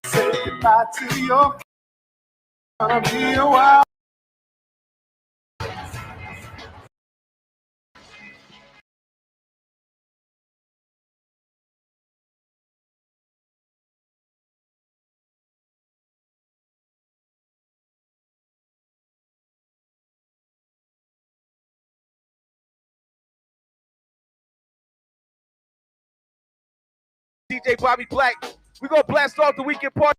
Say goodbye to your. Gonna be a while. DJ Bobby Black. We're going to blast off the weekend party.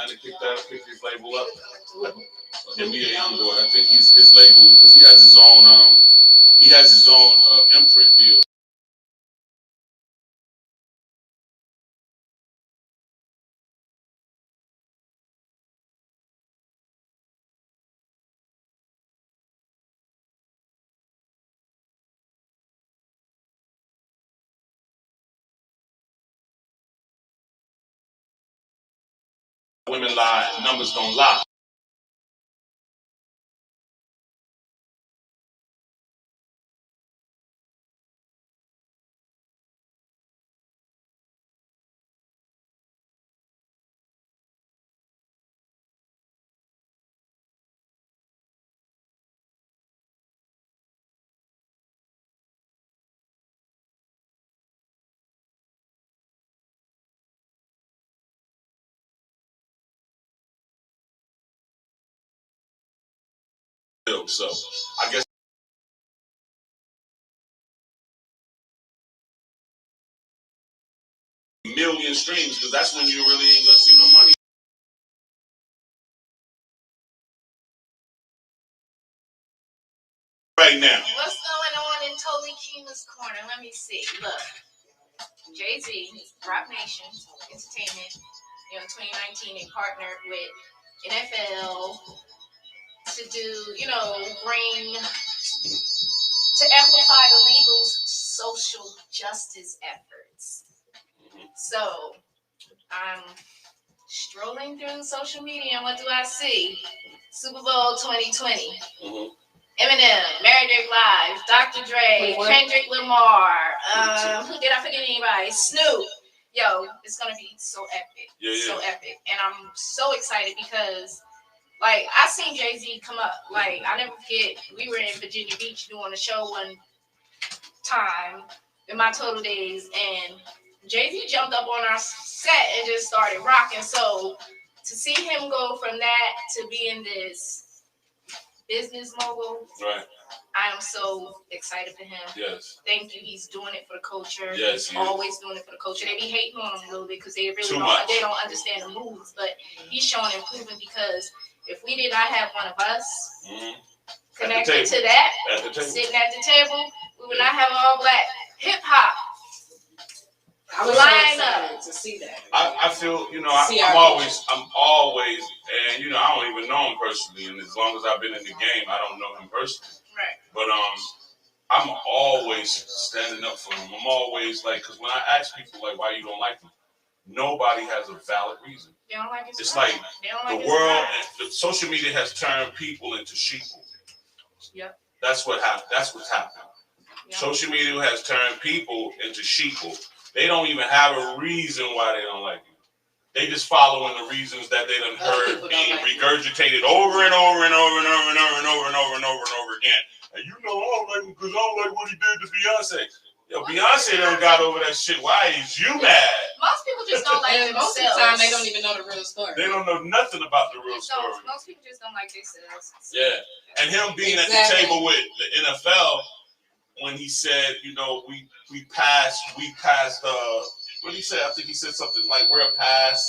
to kick his label up. Him be a young boy. I think his label because he has his own imprint deal. Women lie, numbers don't lie. So I guess million streams because that's when you really ain't gonna see no money. Right now. What's going on in Totally Kima's corner? Let me see. Look, Jay-Z, Rock Nation Entertainment, 2019, they partnered with NFL to do, bring to amplify the legal social justice efforts. So I'm strolling through social media, and what do I see? Super Bowl 2020. Eminem, Mary J. Blige, Dr. Dre, Kendrick Lamar. Who did I forget anybody? Snoop. Yo, it's gonna be so epic. So epic. And I'm so excited because I seen Jay-Z come up. I never forget, we were in Virginia Beach doing a show one time in my total days, and Jay-Z jumped up on our set and just started rocking. So to see him go from that to being this business mogul, right? I am so excited for him. Yes. Thank you. He's doing it for the culture. Yes, he's always doing it for the culture. They be hating on him a little bit because they really don't understand the moves, but he's showing improvement because if we did not have one of us connected to that, sitting at the table, we would not have all black hip hop. I was excited to see that. I feel, I'm always, and I don't even know him personally, and as long as I've been in the game, I don't know him personally. Right. But I'm always standing up for him. I'm always because when I ask people why you don't like him, nobody has a valid reason. They don't like his It's vibe. the world, the social media has turned people into sheeple. Yep. That's what's happened. Yep. Social media has turned people into sheeple. They don't even have a reason why they don't like you. They just following the reasons that they done heard being regurgitated over and over and over and over and over and over and over and over and over again. And I don't like him because I don't like what he did to Beyonce. Yo, Beyonce done got over that shit. Why is you mad? Most people just don't like themselves. Most of the time, they don't even know the real story. They don't know nothing about the real story. Most people just don't like themselves. Yeah. And him being at the table with the NFL when he said, we passed, what did he say? I think he said something like, we're past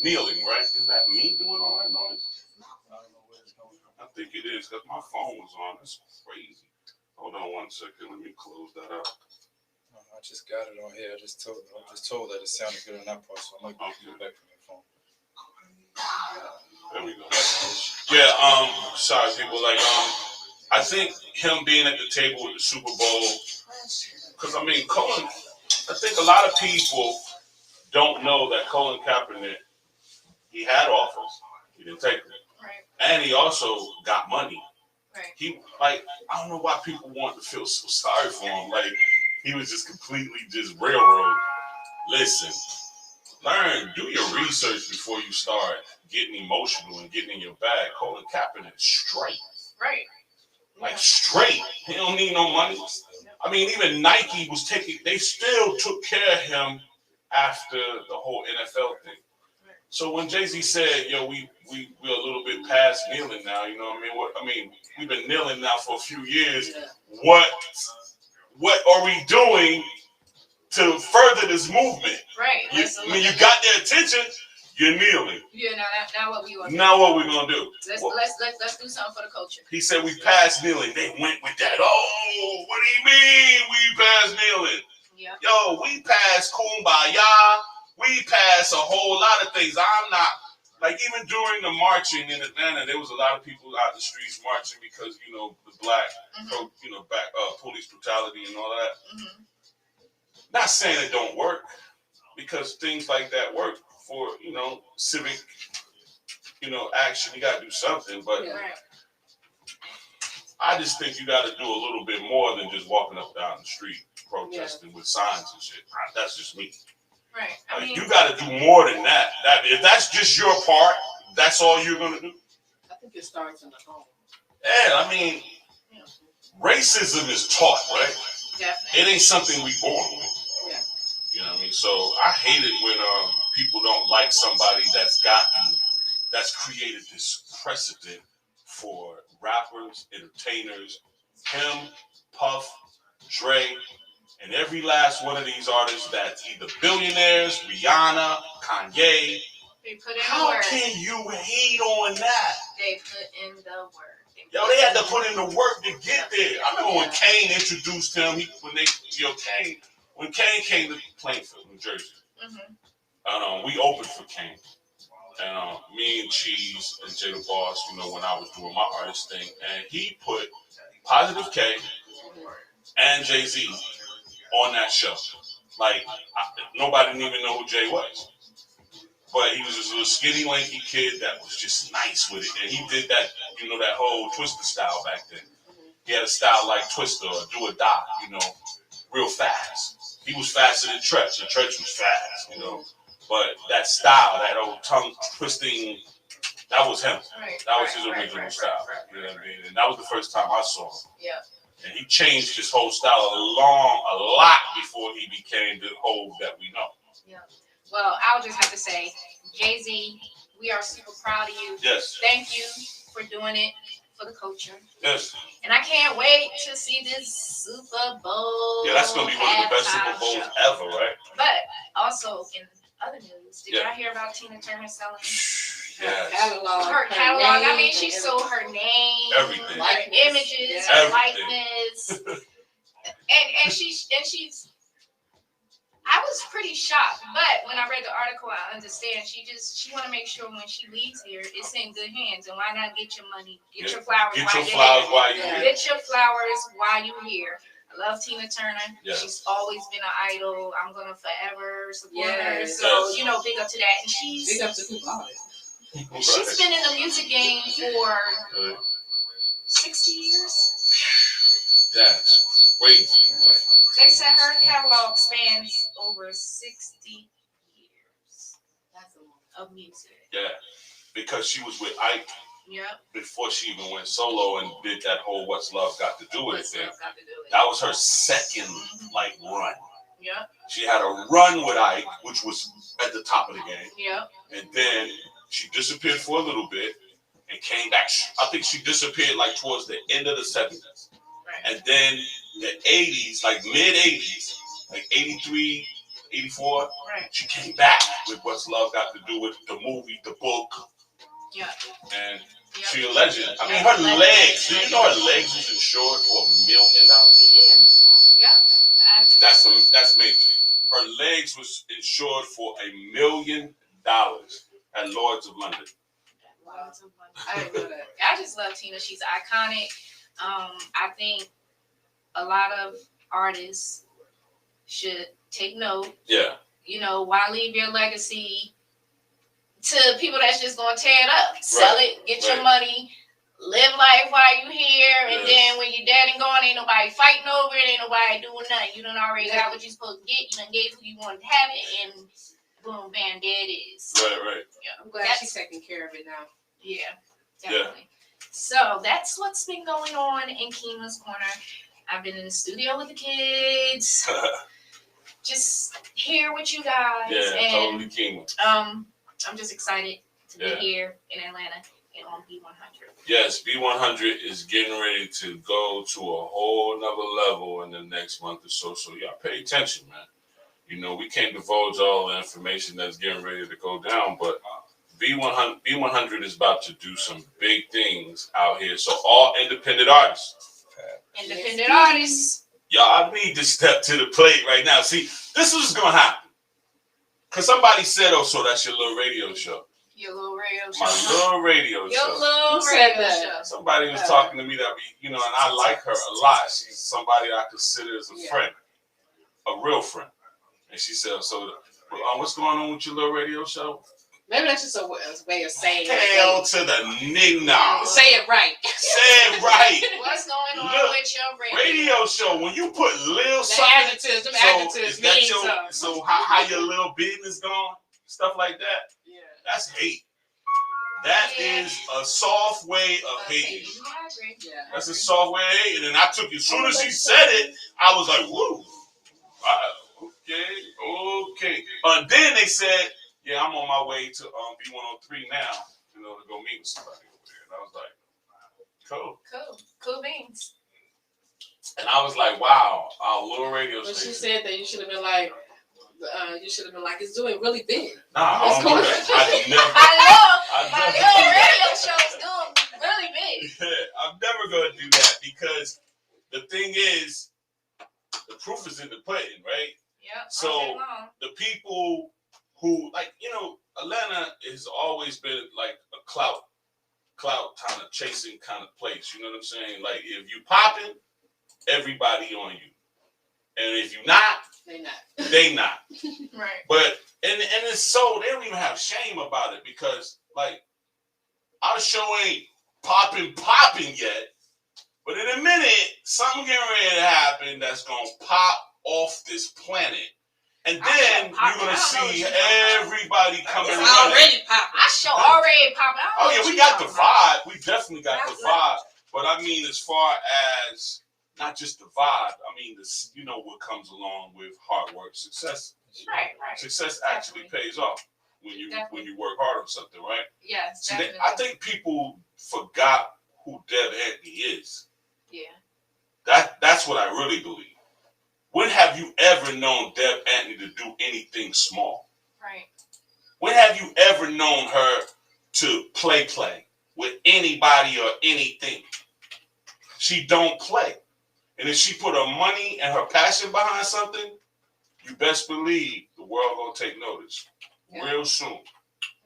kneeling, right? Is that me doing all that noise? I think it is because my phone was on. That's crazy. Hold on 1 second. Let me close that up. I just got it on here. I just told that it sounded good on that part, so I might be able to get back from your phone. There we go. Yeah, sorry people. I think him being at the table with the Super Bowl, because Colin, I think a lot of people don't know that Colin Kaepernick, he had offers, he didn't take them, right. And he also got money. Right. He I don't know why people want to feel so sorry for him. He was just completely just railroad. Listen, do your research before you start getting emotional and getting in your bag. Colin Kaepernick straight. Right. Straight. He don't need no money. Even Nike was they still took care of him after the whole NFL thing. So when Jay-Z said, we're a little bit past kneeling now, we've been kneeling now for a few years. What are we doing to further this movement? Right. You got their attention. You're kneeling. Yeah, now what we gonna do? Now what we gonna do? Let's do something for the culture. He said we passed kneeling. They went with that. Oh, what do you mean we passed kneeling? Yeah. Yo, we passed kumbaya. We passed a whole lot of things. I'm not like even during the marching in Atlanta, there was a lot of people out the streets marching because the black, police brutality and all that. Mm-hmm. Not saying it don't work because things like that work for civic action. You gotta do something, but I just think you gotta do a little bit more than just walking up down the street protesting with signs and shit. That's just me. Right. I mean, you got to do more than that. If that's just your part, that's all you're going to do. I think it starts in the home. Yeah, I mean, racism is taught, right? Definitely. It ain't something we born with. Yeah. You know what I mean? So I hate it when people don't like somebody that's created this precedent for rappers, entertainers, him, Puff, Dre, and every last one of these artists that's either billionaires, Rihanna, Kanye. They put in How the work. can you hate on that? They put in the work. They had to put in the work to get there. I remember when Kane introduced him. When Kane came to Plainfield, New Jersey, and we opened for Kane. And me and Cheese and Jay the Boss, when I was doing my artist thing, and he put Positive K and Jay-Z on that show. Like, nobody didn't even know who Jay was. But he was this little skinny, lanky kid that was just nice with it. And he did that, that whole Twister style back then. He had a style like Twister or Do or Die, real fast. He was faster than Tretch, and Tretch was fast, But that style, that old tongue twisting, that was him. That was his original style. You know what I mean? And that was the first time I saw him. Yeah. And he changed his whole style a lot before he became the Hov that we know. Yeah. Well, I'll just have to say, Jay-Z, we are super proud of you. Yes. Thank you for doing it for the culture. Yes. And I can't wait to see this Super Bowl. Yeah, that's going to be one of the best Super Bowls ever, right? But also, in other news, did Yeah. y'all hear about Tina Turner selling Yes. her catalog? I mean, she sold her name, Everything. her images, Everything. her likeness, and she's. I was pretty shocked, but when I read the article, I understand she want to make sure when she leaves here, it's in good hands. And why not get your money, get your flowers Get while your you're flowers here. while you're here. Get your flowers while you're here. I love Tina Turner. Yes. She's always been an idol. I'm gonna forever support her. Yes. So big up to that. And Big up to who bought it. she's been in the music game for 60 years. That's crazy. They said her catalog spans over 60 years That's a long of music. Yeah. Because she was with Ike Yep. before she even went solo and did that whole What's Love Got to Do With It thing. Got to do it. That was her second run. Yep. She had a run with Ike, which was at the top of the game. Yep. And then she disappeared for a little bit and came back. I think she disappeared like towards the end of the 70s. Right. And then the 80s, like mid 80s, like 83, 84, Right. she came back with What's Love Got to Do With the movie, the book. Yep. And Yep. she a legend. I mean, her legs, do you know her legs was insured for $1 million? Yeah. That's major. Her legs was insured for $1 million at Lloyd's of London. I didn't know that. I just love Tina. She's iconic. I think a lot of artists should take note. Yeah. Why leave your legacy to people that's just gonna tear it up? Sell it, get your money, live life while you here, and then when you're dead and gone, ain't nobody fighting over it, ain't nobody doing nothing. You done already got what you're supposed to get. You done gave who you wanted to have it, and boom, bam, there it is. Right. Yeah. I'm glad she's taking care of it now. Yeah, definitely. So that's what's been going on in Kima's Corner. I've been in the studio with the kids, just here with you guys. Yeah, and totally Kima. I'm just excited to be here in Atlanta and on B100. Yes, B100 is getting ready to go to a whole nother level in the next month or so. So y'all pay attention, man. You know, we can't divulge all the information that's getting ready to go down, but B100 is about to do some big things out here. So all independent artists. Independent artists. Y'all need to step to the plate right now. See, this is what's going to happen. Because somebody said, oh, so that's your little radio show. Your little radio show. My little radio show. Your little radio show. Somebody was talking to me that we, and I like her a lot. She's somebody I consider as a friend, a real friend. And she said, so what's going on with your little radio show? Maybe that's just a way of saying it. Hell to the ning-nong. Say it right. Say it right. What's going on with your radio show? When you put Lil the adjectives, them adjectives mean something. So how your little business going? Stuff like that. Yeah. That's hate. That is a soft way of hating. Yeah. That's a soft way of hating. And I took it. As soon as she said it, I was like, woo. Okay. And then they said, yeah, I'm on my way to B103 now, to go meet with somebody over there. And I was like, Cool beans. And I was like, wow, our little radio station. But she said that you should have been like, it's doing really big. Nah, I don't do that. My little radio show's doing really big. Yeah, I'm never going to do that because the thing is, the proof is in the pudding, right? Yep. So the people who, Atlanta has always been like a clout kind of chasing kind of place. You know what I'm saying? Like if you popping, everybody on you, and if you not, they not. Right. But and it's so they don't even have shame about it because like our show ain't popping yet. But in a minute, something getting ready to happen that's gonna pop off this planet. And then you're gonna see everybody coming around. Already popping. Our show already popping. Oh yeah, we got the vibe. We definitely got the vibe. But I mean, as far as not just the vibe, I mean, this, what comes along with hard work, success. Right. Success actually pays off when you work hard on something, right? Yes. So I think people forgot who Deb Anthony is. Yeah. That's what I really believe. When have you ever known Deb Anthony to do anything small? Right. When have you ever known her to play with anybody or anything? She don't play. And if she put her money and her passion behind something, you best believe the world gonna take notice real soon.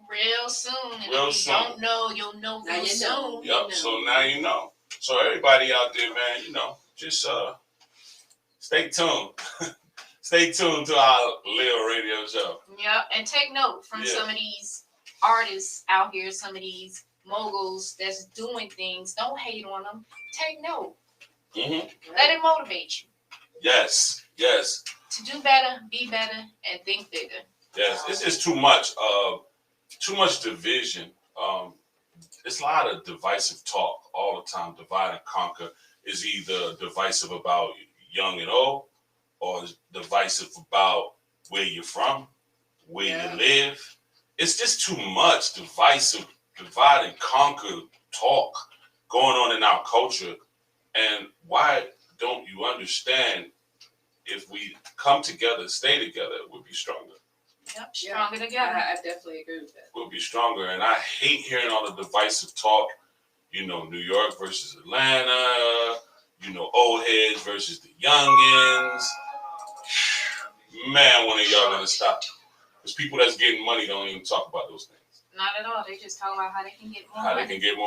Real soon. And Real if you soon. Don't know, you'll know now real soon. Yep. So now you know. So everybody out there, man, just stay tuned. Stay tuned to our Lil Radio show. Yep. And take note from some of these artists out here, some of these moguls that's doing things. Don't hate on them. Take note. Mm-hmm. Let it motivate you. Yes. To do better, be better, and think bigger. Yes. It's too much. Too much division. It's a lot of divisive talk all the time. Divide and conquer is either divisive about young and old, or is divisive about where you're from, where you live. It's just too much divisive, divide and conquer talk going on in our culture. And why don't you understand if we come together, stay together, we'll be stronger. Yep, stronger together. I definitely agree with that. We'll be stronger. And I hate hearing all the divisive talk, New York versus Atlanta, old heads versus the youngins. Man, when are y'all going to stop? Because people that's getting money don't even talk about those things. Not at all. They just talk about how they can get more money. How they can get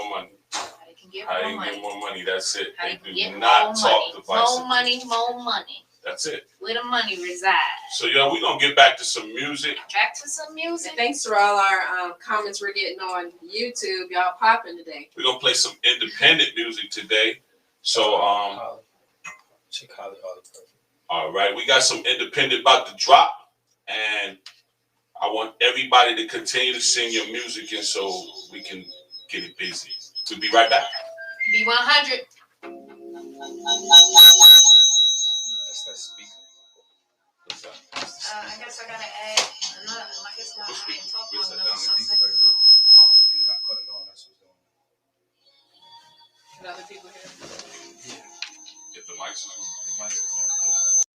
more money. That's it. How They do not talk divisive. More money. That's it. Where the money resides. So, we're going to get back to some music. Thanks for all our comments we're getting on YouTube. Y'all popping today. We're going to play some independent music today. So, Chick Holly perfect. All right. We got some independent about to drop. And I want everybody to continue to sing your music and so we can get it busy. We'll be right back. B100. That's that speaker. What's that? I guess I gotta add another. I guess I ain't talking Where's that about down another there? something. Oh, you not cut it on. That's what's doing. Can other people hear? Yeah. Get the mics on. The mic is on. Yeah.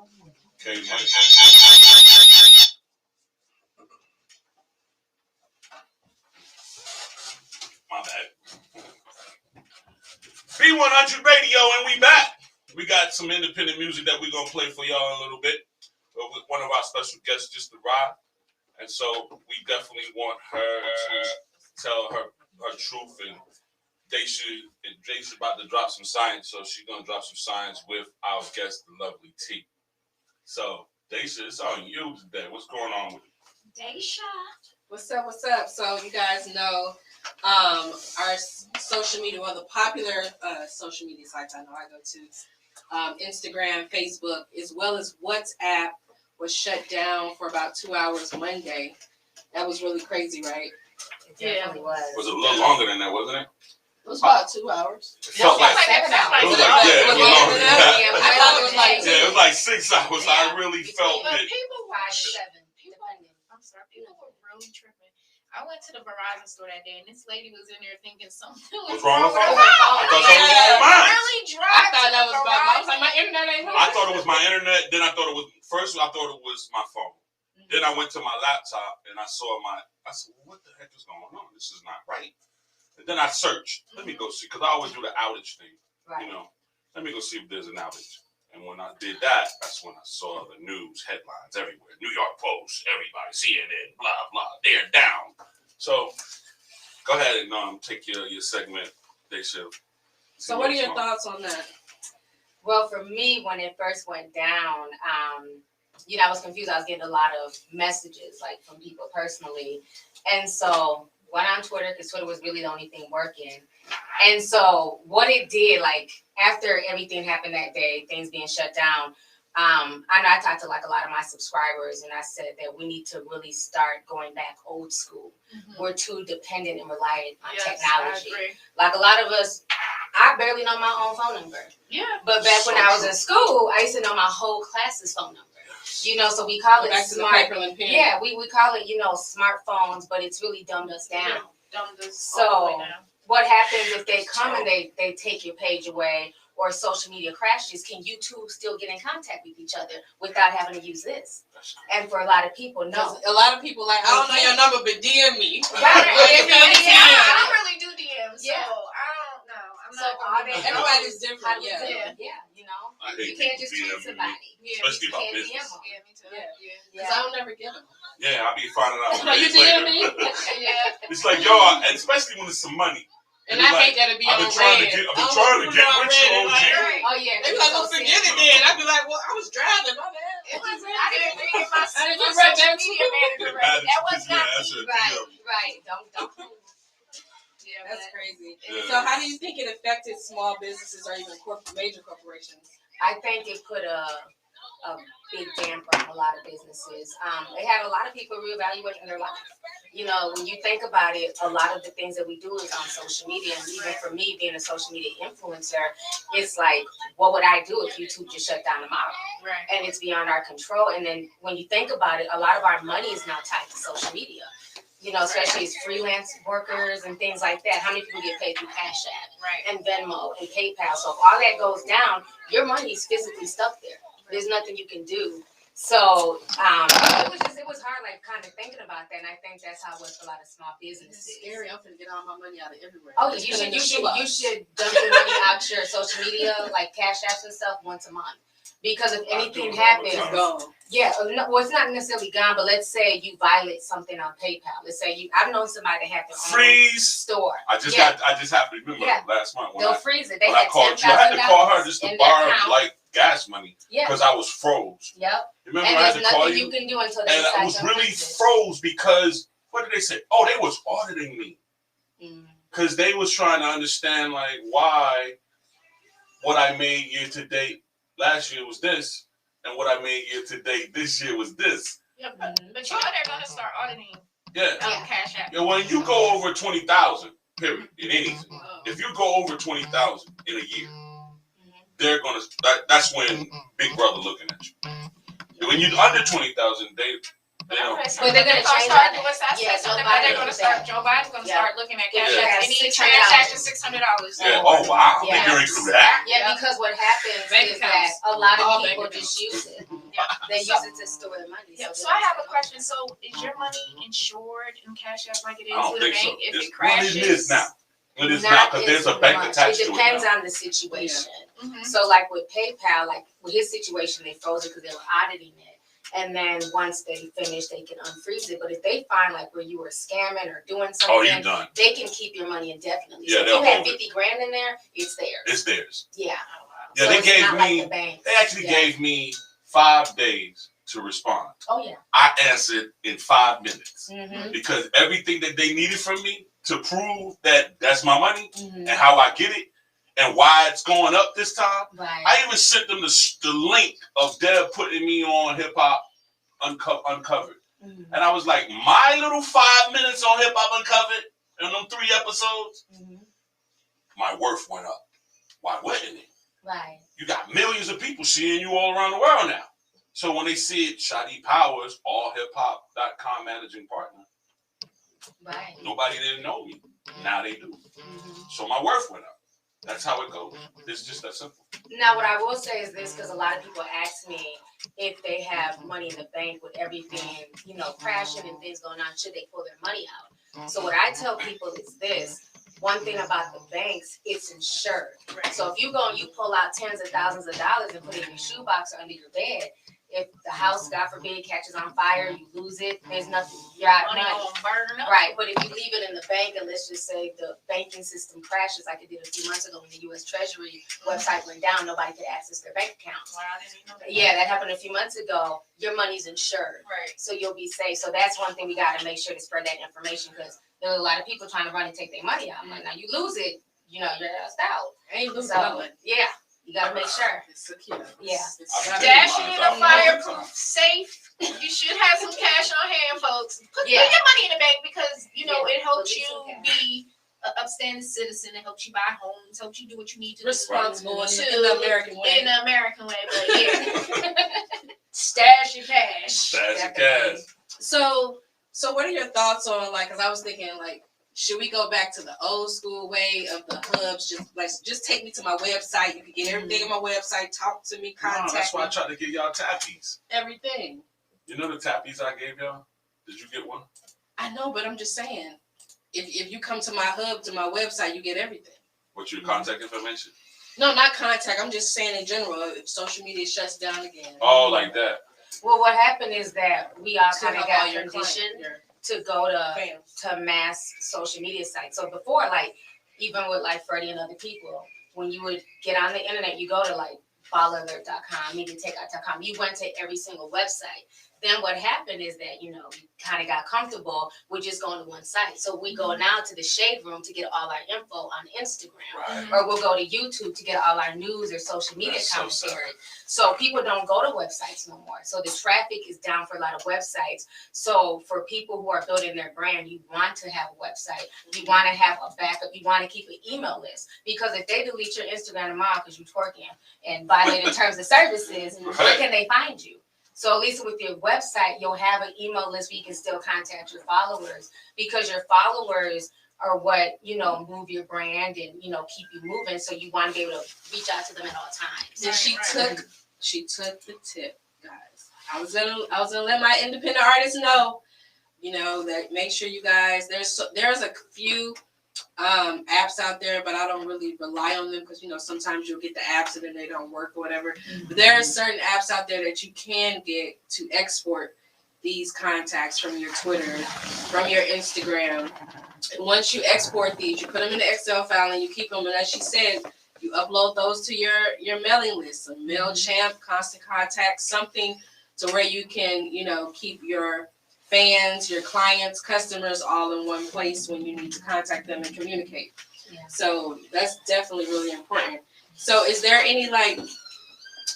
Okay, Mike. My bad. B100 Radio, and we back. We got some independent music that we're going to play for y'all in a little bit. With one of our special guests just arrived. And so we definitely want her to tell her truth. And Daisha's about to drop some science, so she's going to drop some science with our guest, the lovely T. So, Daisha, it's on you today. What's going on with you? Dasha. What's up? What's up? So you guys know our social media, one of the popular social media sites I know I go to, Instagram, Facebook, as well as WhatsApp, was shut down for about 2 hours Monday. That was really crazy, right? It definitely was. Was it a little longer than that, wasn't it? It was about 2 hours. It felt like 7 hours. It was like, yeah, it was longer than that. I thought it was like Yeah, it was like 6 hours. I really felt But it. people were 5 to 7. I'm sorry, people were really tripping. I went to the Verizon store that day, and this lady was in there thinking something was What's wrong with her her? I thought something was wrong with mine. Really I drive thought to that the was about. I was like, Verizon. my internet ain't I thought it was my internet. Then I thought it was my phone. Then I went to my laptop and I said, well, what the heck is going on? This is not right. And then I searched. Let me go see, because I always do the outage thing. Right. You know, let me go see if there's an outage. And when I did that, that's when I saw the news headlines everywhere. New York Post, everybody, CNN, blah, blah. They're down. So go ahead and take your segment. They should. So what are your thoughts on that? Well, for me, when it first went down, I was confused. I was getting a lot of messages, like from people personally. And so went on Twitter, because Twitter was really the only thing working. And so what it did, like after everything happened that day, things being shut down, I know I talked to like a lot of my subscribers, and I said that we need to really start going back old school. Mhm. We're too dependent and reliant on Yes, technology. I agree. Like a lot of us, I barely know my own phone number. Yeah. But back when I was in school, I used to know my whole class's phone number. So we call it Back to the smart. paper and pen. Yeah, we call it, smartphones, but it's really dumbed us down. Dumbed us So- all the way down. What happens if they come and they take your page away, or social media crashes? Can you two still get in contact with each other without having to use this? And for a lot of people, no. A lot of people like, I don't know your number, but DM me. Right. I don't really do DMs, so Yeah. I don't know. I'm So not all that- Everybody's How different, do we yeah. do it? Yeah. Yeah, I hate you can't people just DMing tweet me, somebody. especially about You can't business. DM them. Yeah, me too. Yeah. Yeah. Because I don't never get them. Yeah, I'll be finding out. Like, you days later. DM me? Yeah. It's like, yo, and especially when it's some money. And It's I like, hate that it be I've on been trying red. to get I don't with want you, people OG. on red. Right. Oh yeah. They be like, well, forget it then. I'd be like, well, I was driving, my bad. It was, I didn't read my I didn't my read social that media too. manager read. That was not me. Right. Don't. Yeah, That's but crazy. Yeah. So how do you think it affected small businesses or even major corporations? I think it put a big damper on a lot of businesses. It had a lot of people reevaluating their life. When you think about it, a lot of the things that we do is on social media. And even for me, being a social media influencer, it's like, what would I do if YouTube just shut down tomorrow? right. And it's beyond our control. And then when you think about it, a lot of our money is now tied to social media. Especially as freelance workers and things like that. How many people get paid through Cash App Right. and Venmo and PayPal? So if all that goes down, your money is physically stuck there. There's nothing you can do. So it was hard, like kind of thinking about that. And I think that's how it was for a lot of small businesses. It's scary. I'm gonna get all my money out of everywhere. Oh, you should dump your money out your social media, like Cash Apps and stuff, once a month. Because if anything happens, It's gone. yeah, well, it's not necessarily gone, but let's say you violate something on PayPal. Let's say I've known somebody that had their own Freeze. store. I just happened to remember Yeah. last month when They'll I freeze it. They when I had called you. I had to call her just to in their borrow account. like gas money Yeah. because I was froze. Yep. Remember And I had there's to call nothing you, you can do until they and decide I was to really freeze it. froze because what did they say? Oh, they was auditing me because they was trying to understand like why what I made year to date last year was this, and what I made year to date this year was this. Yeah, but you know they're gonna start auditing Yeah. Cash App. Yeah, when you go over 20,000, period, in anything, if you go over 20,000 in a year, they're gonna. That's when Big Brother looking at you. When you under 20,000, They don't. But they're gonna change start that. doing that. Yeah, Something Joe that they're Biden gonna did start. that. Joe Biden's gonna Yeah. start looking at Yeah, cash yeah, apps. Any $600. transaction $600. Yeah. Oh wow. Yeah. They're going through that. Yeah, because what happens Bank is accounts. that a lot All of bank people accounts. just use it. Yeah. They So- use it to store their money. Yeah, they so I have a don't- question. So is your money insured in Cash App like it I is don't with a think so. bank? If It's, it crashes, well, it is now. It is now Not because there's as a bank much. attached It to it depends now. on the situation. Mhm. So, like with PayPal, like with his situation, they froze it because they were auditing it, and then once they finish, they can unfreeze it. But if they find like where you were scamming or doing Oh, you're something, done. they can keep your money indefinitely. Yeah, so if they'll you had hold it. 50 grand in there, it's theirs. It's theirs. Yeah. Yeah, So they it's gave not me. like the banks. They actually Yeah. gave me 5 days to respond. Oh yeah. I answered in 5 minutes Mm-hmm. because everything that they needed from me to prove that that's my money Mm-hmm. and how I get it and why it's going up this time. Right. I even sent them the link of Deb putting me on Hip Hop Uncovered. Mm-hmm. And I was like, my little 5 minutes on Hip Hop Uncovered in them 3 episodes, Mm-hmm. my worth went up. Why wouldn't it? Right. You got millions of people seeing you all around the world now. So when they see it, Shadi Powers, allhiphop.com managing partner, Right. nobody didn't know me. Now they do. Mm-hmm. So my worth went up. That's how it goes. It's just that simple. Now, what I will say is this, because a lot of people ask me if they have money in the bank with everything, crashing and things going on, should they pull their money out? So what I tell people is this. One thing about the banks, it's insured. So if you go and you pull out tens of thousands of dollars and put it in your shoebox or under your bed, if the house, God forbid, catches on fire, you lose it, there's nothing. You're out of money money. gonna burn up. Right, but if you leave it in the bank and let's just say the banking system crashes like it did a few months ago when the U.S. Treasury website went down, nobody could access their bank accounts. Wow, I didn't even know that. Yeah, that happened a few months ago. Your money's insured, Right. so you'll be safe. So that's one thing we got to make sure to spread that information because there are a lot of people trying to run and take their money out. I'm like, now you lose it, you're asked out. Ain't losing So nothing. yeah, you got to make sure. It's secure. Yeah. I'm Dash taking it in mine a out. fireproof safe. You should have some cash on hand, folks. Put Yeah. your money in the bank because Yeah, it helps release you some cash. be an upstanding citizen. It helps you buy homes. Helps you do what you need to do. Responsible in To- the American way. In the American way, but yeah. Stash your cash. That's your Definitely. cash. So what are your thoughts on because I was thinking should we go back to the old school way of the hubs? Just take me to my website. You can get everything on my website. Talk to me. No, Contact that's why I me. tried to give y'all tappies. Everything. You know the tappies I gave y'all? Did you get one? I know, but I'm just saying, if you come to my hub to my website, you get everything. What's your contact information? No, not contact. I'm just saying in general. If social media shuts down again. Oh, like that. Well, what happened is that we all Still kind of have all got your conditioned clients, to go to fans. mass social media sites. So before, even with Freddie and other people, when you would get on the internet, you go to followalert.com, mediatakeout.com. You went to every single website. Then what happened is that, we kind of got comfortable with just going to one site. So we go now to the Shade Room to get all our info on Instagram. Right. Or we'll go to YouTube to get all our news or social media That's so commentary. So people don't go to websites no more. So the traffic is down for a lot of websites. So for people who are building their brand, you want to have a website. You want to have a backup. You want to keep an email list. Because if they delete your Instagram tomorrow because you're twerking and violating terms of services, where can they find you? So at least with your website, you'll have an email list where you can still contact your followers because your followers are what, move your brand and, keep you moving. So you want to be able to reach out to them at all times. And she took the tip, guys. I was gonna let my independent artists know, that make sure you guys, there's a few apps out there, but I don't really rely on them because sometimes you'll get the apps and then they don't work or whatever. But there are certain apps out there that you can get to export these contacts from your Twitter, from your Instagram. And once you export these, you put them in an Excel file and you keep them. And as she said, you upload those to your mailing list, a MailChimp, Constant Contact, something to where you can, keep your fans, your clients, customers all in one place when you need to contact them and communicate. Yeah. So that's definitely really important. So is there any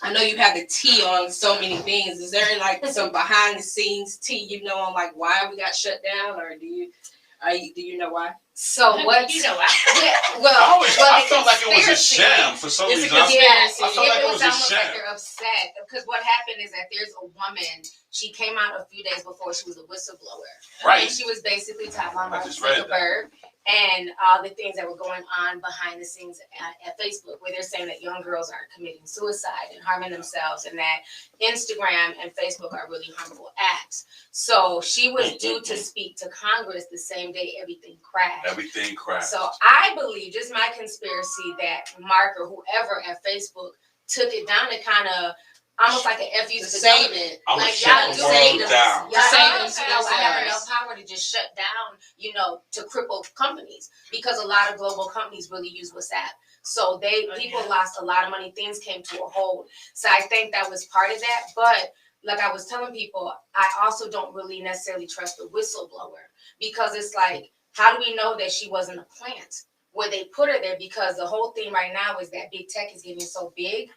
I know you have the tea on so many things. Is there some behind the scenes tea on why we got shut down, or do you know why? So what? You know, I felt like it was a conspiracy- sham for some It's a reason. conspiracy. I felt like it was a almost like sham. they're upset because what happened is that there's a woman. She came out a few days before. She was a whistleblower, Right. and she was basically talking about I Mark just read that. Zuckerberg and all the things that were going on behind the scenes at Facebook, where they're saying that young girls are committing suicide and harming themselves, and that Instagram and Facebook are really harmful apps. So she was due to speak to Congress the same day everything crashed. Everything crashed. So I believe, just my conspiracy, that Mark or whoever at Facebook took it down to kind of almost like an FU to the Save government. it. I'm gonna Like, shut y'all the do world need us. down. Y'all Save know, us, I have yes. enough power to just shut down, to cripple companies, because a lot of global companies really use WhatsApp. So people lost a lot of money. Things came to a hold. So I think that was part of that. But like I was telling people, I also don't really necessarily trust the whistleblower, because it's like, how do we know that she wasn't a plant where they put her there? Because the whole thing right now is that big tech is getting so big,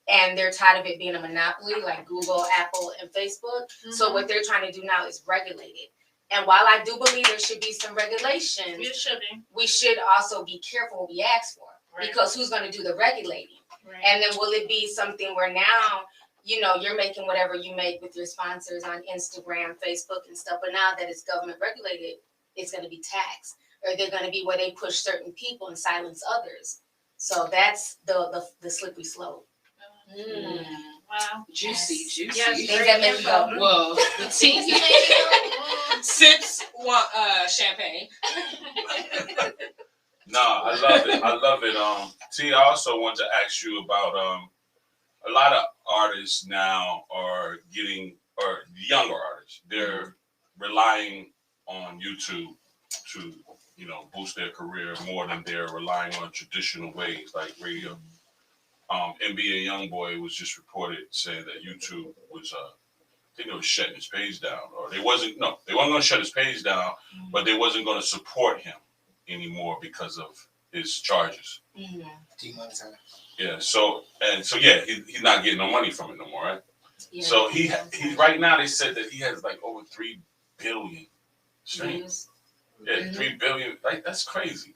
and they're tired of it being a monopoly, like Google, Apple, and Facebook. So what they're trying to do now is regulate it. And while I do believe there should be some regulations, it should be. we should also be careful what we ask for, because who's going to do the regulating? Right. And then will it be something where now, you're making whatever you make with your sponsors on Instagram, Facebook, and stuff, but now that it's government regulated, it's going to be taxed, or they're going to be where they push certain people and silence others. So that's the slippery slope. Wow. Juicy. Yes, Things very that make you go, info. Well, the Things tea. that make you go, Sips champagne. No, I love it. I love it. T, I also want to ask you about a lot of artists now are getting, or younger artists, they're relying on YouTube to, boost their career more than they're relying on traditional ways like radio. NBA YoungBoy was just reported saying that YouTube was, I think they was shutting his page down, or they wasn't going to shut his page down, but they wasn't going to support him anymore because of his charges. Demonetized. Yeah. So he's not getting no money from it no more, right? Yeah, So he right now they said that he has like over 3 billion streams. Yeah, 3 billion. Like, that's crazy.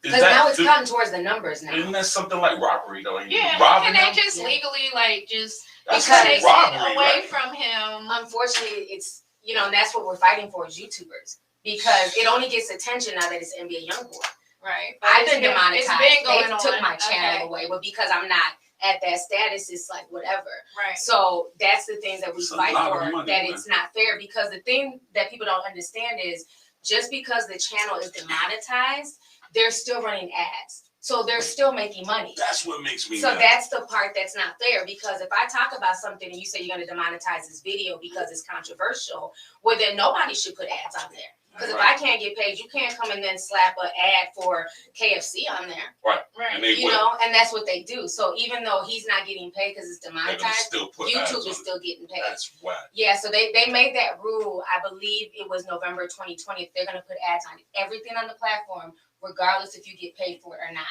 Because now it's cutting towards the numbers now. Isn't that something like robbery though? Like, yeah, robbing and they him? just legally just That's because like take robbery, it away right? from him. Unfortunately, it's and that's what we're fighting for as YouTubers, because it only gets attention now that it's NBA YoungBoy. Right. I've been demonetized. It's been going they on. took my channel Okay. away, but because I'm not at that status, it's like whatever. Right. So that's the thing that we It's a fight lot of for, money, that man. it's not fair, because the thing that people don't understand is just because the channel is demonetized, they're still running ads. So they're still making money. That's what makes me So mad. that's the part that's not fair, because if I talk about something and you say you're going to demonetize this video because it's controversial, well, then nobody should put ads on there. Because if I can't get paid, you can't come and then slap an ad for KFC on there. Right. Right. And they will. And that's what they do. So even though he's not getting paid because it's They're gonna demonetized, still put ads YouTube on is it. still getting paid. That's whack. Yeah, so they made that rule, I believe it was November 2020, if they're going to put ads on everything on the platform, regardless if you get paid for it or not.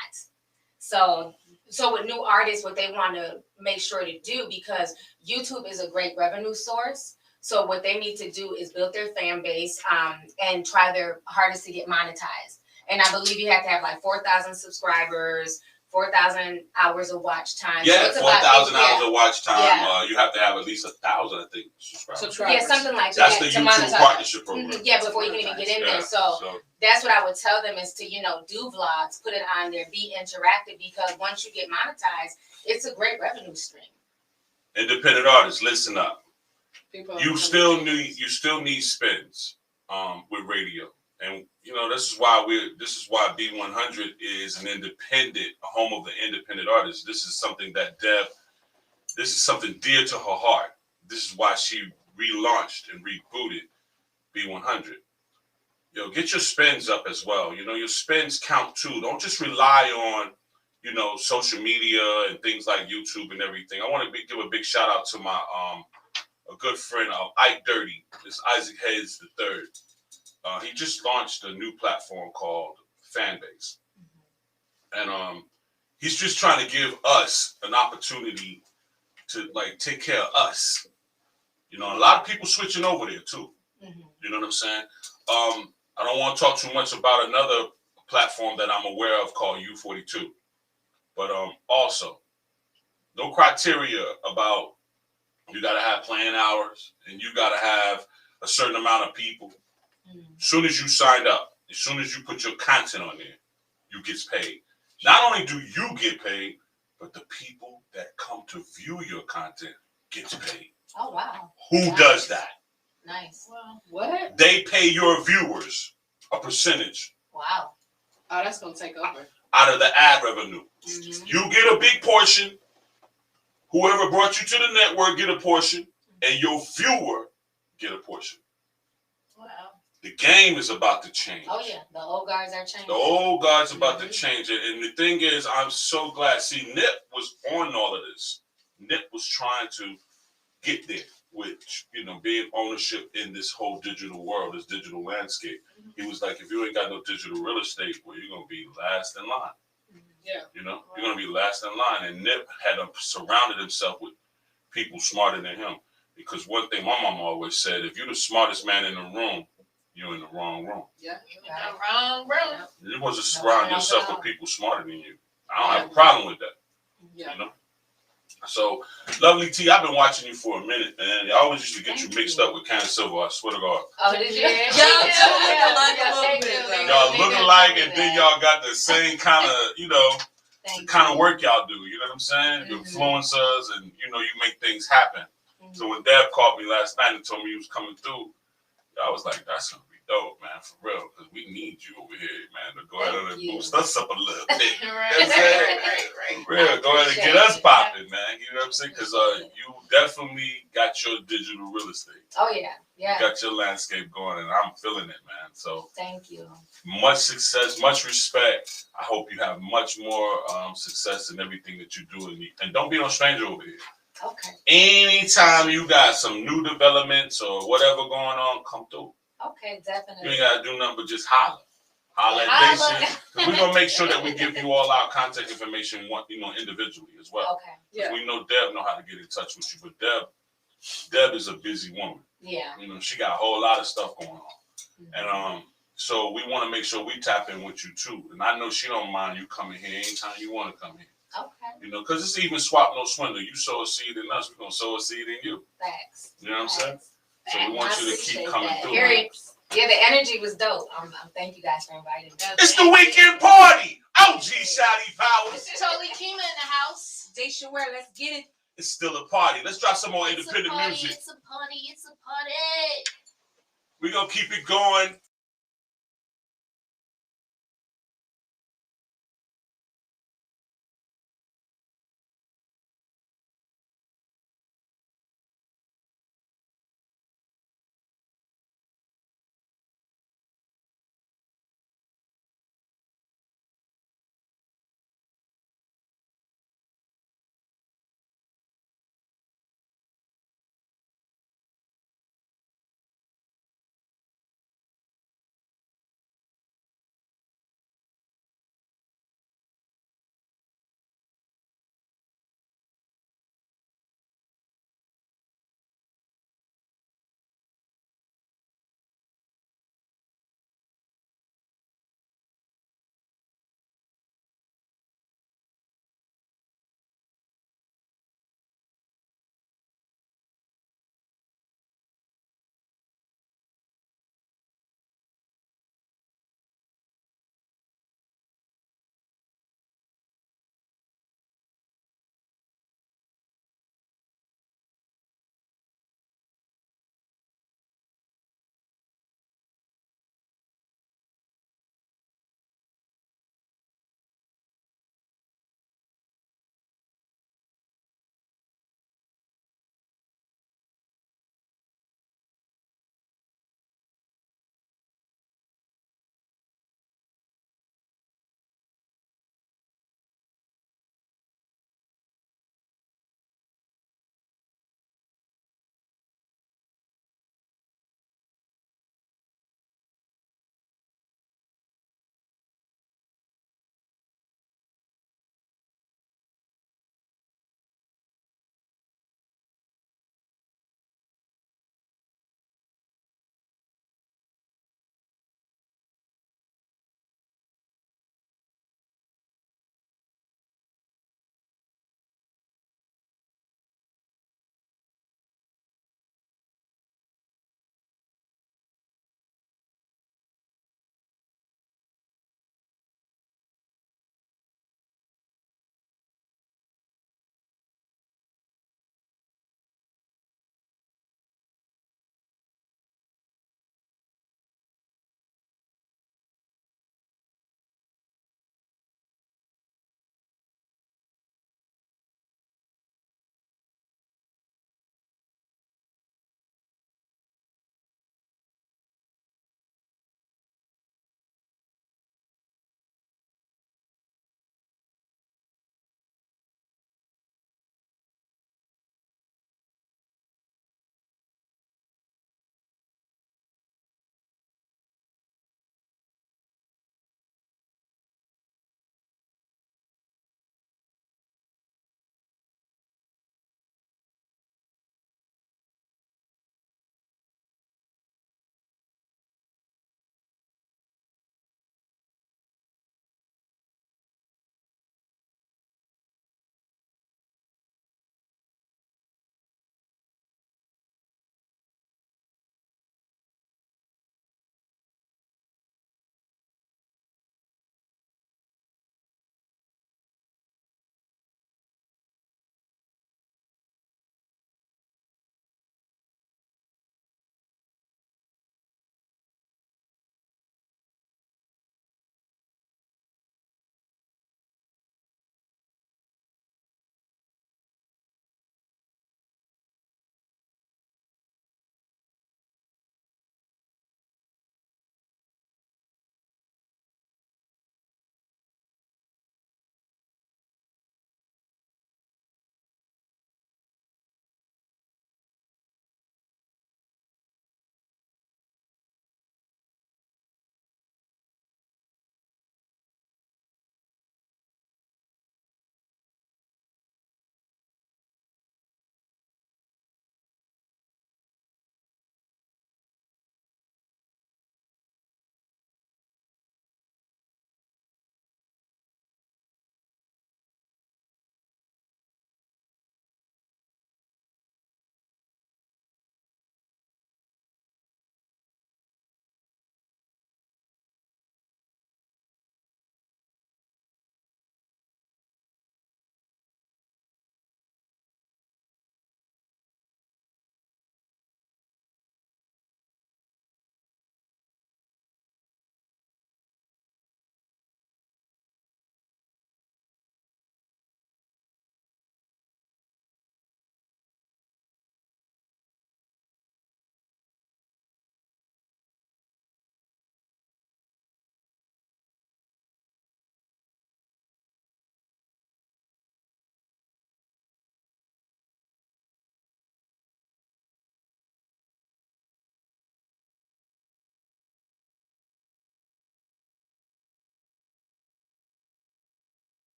So with new artists, what they want to make sure to do, because YouTube is a great revenue source, so what they need to do is build their fan base and try their hardest to get monetized. And I believe you have to have like 4,000 subscribers, 4,000 hours of watch time. Yeah, so 4,000 hours of watch time. Yeah. You have to have at least 1,000, I think, subscribers. Yeah, something like That's that. the to YouTube monetize. partnership program. Yeah, before you can even get in there. So that's what I would tell them, is to, do vlogs, put it on there, be interactive, because once you get monetized, it's a great revenue stream. Independent artists, listen up. People You still need spins with radio. And this is why B100 is an independent, a home of the independent artists. This is something that this is something dear to her heart. This is why she relaunched and rebooted B100. Get your spins up as well. Your spins count too. Don't just rely on, social media and things like YouTube and everything. I want to give a big shout out to my a good friend of Ike Dirty. It's Isaac Hayes III. He just launched a new platform called Fanbase. And he's just trying to give us an opportunity to take care of us. A lot of people switching over there too. You know what I'm saying? I don't want to talk too much about another platform that I'm aware of called U42. But also, no criteria about you got to have playing hours and you got to have a certain amount of people. As soon as you signed up, as soon as you put your content on there, you get paid. Not only do you get paid, but the people that come to view your content gets paid. Oh, wow. Who does that? Nice. Well, what? They pay your viewers a percentage. Wow. Oh, that's going to take over. Out of the ad revenue. Mm-hmm. You get a big portion. Whoever brought you to the network get a portion. And your viewer get a portion. Wow. The game is about to change. Oh, yeah. The old guards are changing. The old guard's about to change it. And the thing is, I'm so glad. See, Nip was on all of this. Nip was trying to get there with, being ownership in this whole digital world, this digital landscape. He was like, if you ain't got no digital real estate, well, you're going to be last in line. Yeah. You're going to be last in line. And Nip had surrounded himself with people smarter than him. Because one thing my mom always said, if you're the smartest man in the room, you're in the wrong room. Yeah. You in the wrong room. You're supposed to surround yourself with people smarter than you. I don't have a problem with that. Yeah. So, Lovely T, I've been watching you for a minute, man. I always used to get you mixed up with Candace Silver, I swear to God. Oh, did you? Y'all do look alike a little bit, though. Y'all look alike, and then y'all got the same kind of, kind of work y'all do. You know what I'm saying? The influencers, and, you make things happen. So when Deb called me last night and told me he was coming through, I was like, that's going to be dope, man, for real, because we need you over here, man, to go ahead and boost us up a little bit. Right. Real, go ahead and get us popping, man. You know what I'm saying? Because you definitely got your digital real estate. Oh, yeah. Yeah. You got your landscape going, and I'm feeling it, man. So thank you. Much success, much respect. I hope you have much more success in everything that you do. And don't be no stranger over here. Okay. Anytime you got some new developments or whatever going on, come through. Okay, definitely. You ain't got to do nothing but just holler. Holler at Dasha. We're going to make sure that we give you all our contact information, individually as well. Okay. Yeah. We know Deb know how to get in touch with you, but Deb is a busy woman. Yeah. She got a whole lot of stuff going on. And so we want to make sure we tap in with you too. And I know she don't mind you coming here anytime you want to come here. Okay. Because it's even swap no swindle. You sow a seed in us, we're going to sow a seed in you. Thanks. You know what I'm saying? So we want you to keep coming through. Yeah, the energy was dope. Thank you guys for inviting me. It's the weekend party. OG Shadi Powers. This is totally Kima in the house. Dasha, where? Let's get it. It's still a party. Let's drop some more independent music. It's a party. It's a party. We're going to keep it going.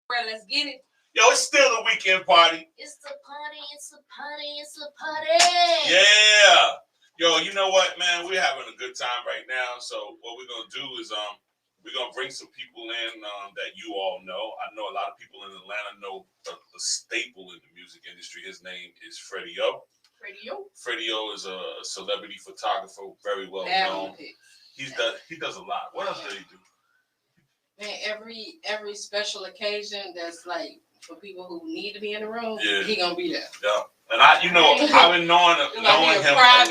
Well, let's get it. Yo, it's still a weekend party. It's a party, it's a party, it's a party. Yeah. Yo, you know what, man? We're having a good time right now. So what we're gonna do is we're gonna bring some people in that you all know. I know a lot of people in Atlanta know a staple in the music industry. His name is FreddyO. FreddyO is a celebrity photographer, very well known. He does a lot. What else does he do? Man, every special occasion that's like for people who need to be in the room, he gonna be there. Yeah. And I've been knowing him a long time.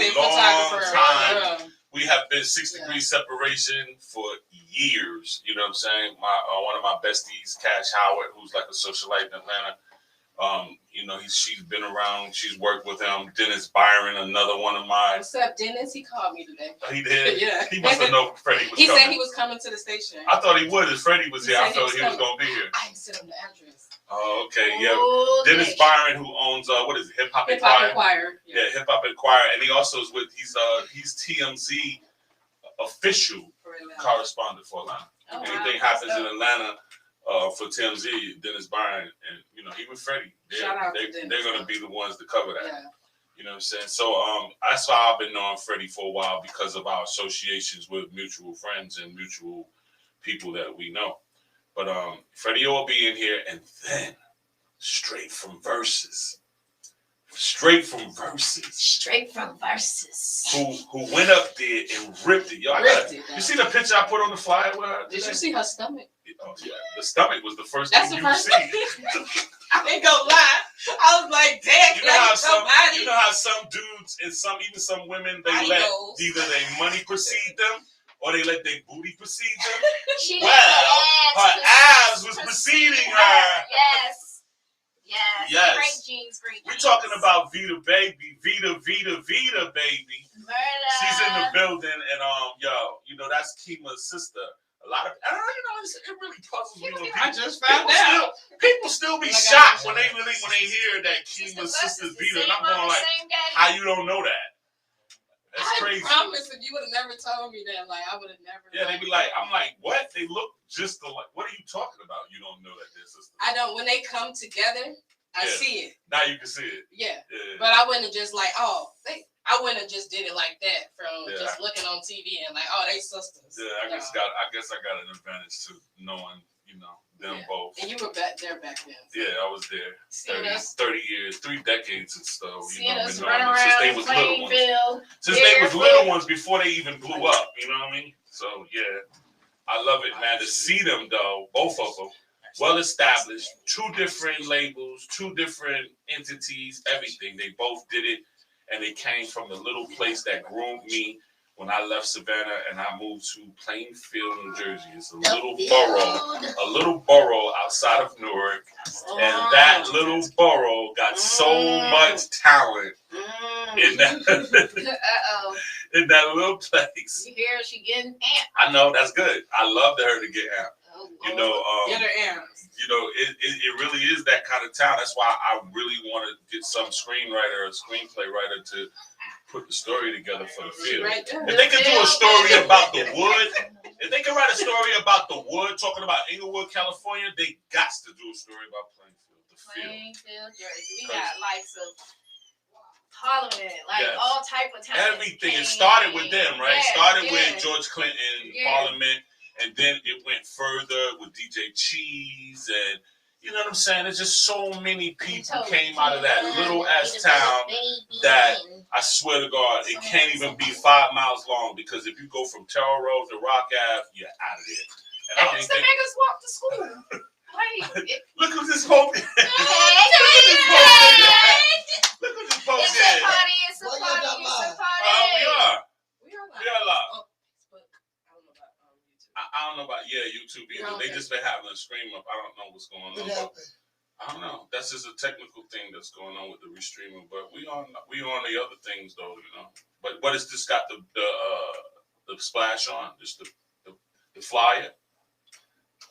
We have been 6 degrees separation for years. You know what I'm saying? One of my besties, Cash Howard, who's like a socialite in Atlanta. You know, she's been around. She's worked with him. Dennis Byron, another one of mine. What's up, Dennis? He called me today. Oh, he did? Yeah. He must have known Freddie was coming. He said he was coming to the station. I thought he would. If Freddie was here, I thought he was going to be here. I sent him the address. Oh, okay. Yeah. Dennis Byron, who owns, what is it? Hip Hop Inquirer. Yeah, Hip Hop Inquirer. And he also is with, he's TMZ official correspondent for Atlanta. If anything happens in Atlanta, for TMZ, Dennis Byron, and you know, even Freddie, they're going to be the ones to cover that. Yeah. You know what I'm saying? So that's why I've been knowing Freddie for a while, because of our associations with mutual friends and mutual people that we know. But FreddyO will be in here, and then straight from Versus. Who went up there and ripped it. Y'all you see the picture I put on the flyer with her? Did you see her stomach? Oh, yeah. The stomach was the first thing you see. I ain't gonna lie. I was like, damn, you know how some dudes and even some women, they let either their money precede them or they let their booty precede them. Her abs was preceding her. Yes. Great jeans. We're talking about Vita, baby. Vita, baby. Murder. She's in the building, and you know, that's Kima's sister. A lot of, it really puzzles me. I just found out. People still be shocked when they hear that Kima's sister's Vita, and I'm going like, how you don't know that? That's crazy. I promise, if you would have never told me that, like, I would have never. Yeah, they be like, I'm like, what? They look just alike. What are you talking about? You don't know that they're sisters. I don't. When they come together, I see it. Now you can see it. Yeah. But I wouldn't have just like, I wouldn't have just did it like that from just looking on TV and like, they sisters. Yeah, I guess I got an advantage to knowing, you know, them both. And you were there back then. So. Yeah, I was there. 30 years, 3 decades and stuff. You know, since they was little ones. Since they was little ones before they even blew up. You know what I mean? So yeah, I love it, man. To see them though, both of them, well established, 2 different labels, 2 different entities, everything. They both did it, and they came from the little place that groomed me when I left Savannah and I moved to Plainfield, New Jersey. It's a little borough outside of Newark, and that little borough got so much talent in that in that little place. You hear she getting amped. I know, that's good. I love her to get amped. You know, get her amped. You know, it really is that kind of talent. That's why I really want to get some screenwriter or screenplay writer to put the story together for the film. If they could do a story about the wood, if they could write a story about the wood, talking about Inglewood, California, they got to do a story about Plainfield. Plainfield, Jersey. We got likes of Parliament, all type of talent. Everything. It started with them, right? Started with George Clinton, Parliament, and then it went further with DJ Cheese, and you know what I'm saying? There's just so many people came out of that little ass town that I swear to God, it can't even be 5 miles long, because if you go from Terrell Road to Rock Ave, you're out of there. And I used to make us walk to school. Look who's this poke. Look who's this poke. It's a party. We are live. I don't know about YouTube either. They just been having a stream up. I don't know what's going on. I don't know. That's just a technical thing that's going on with the restreaming. But we on the other things though, you know. But it's just got the splash on, just the flyer.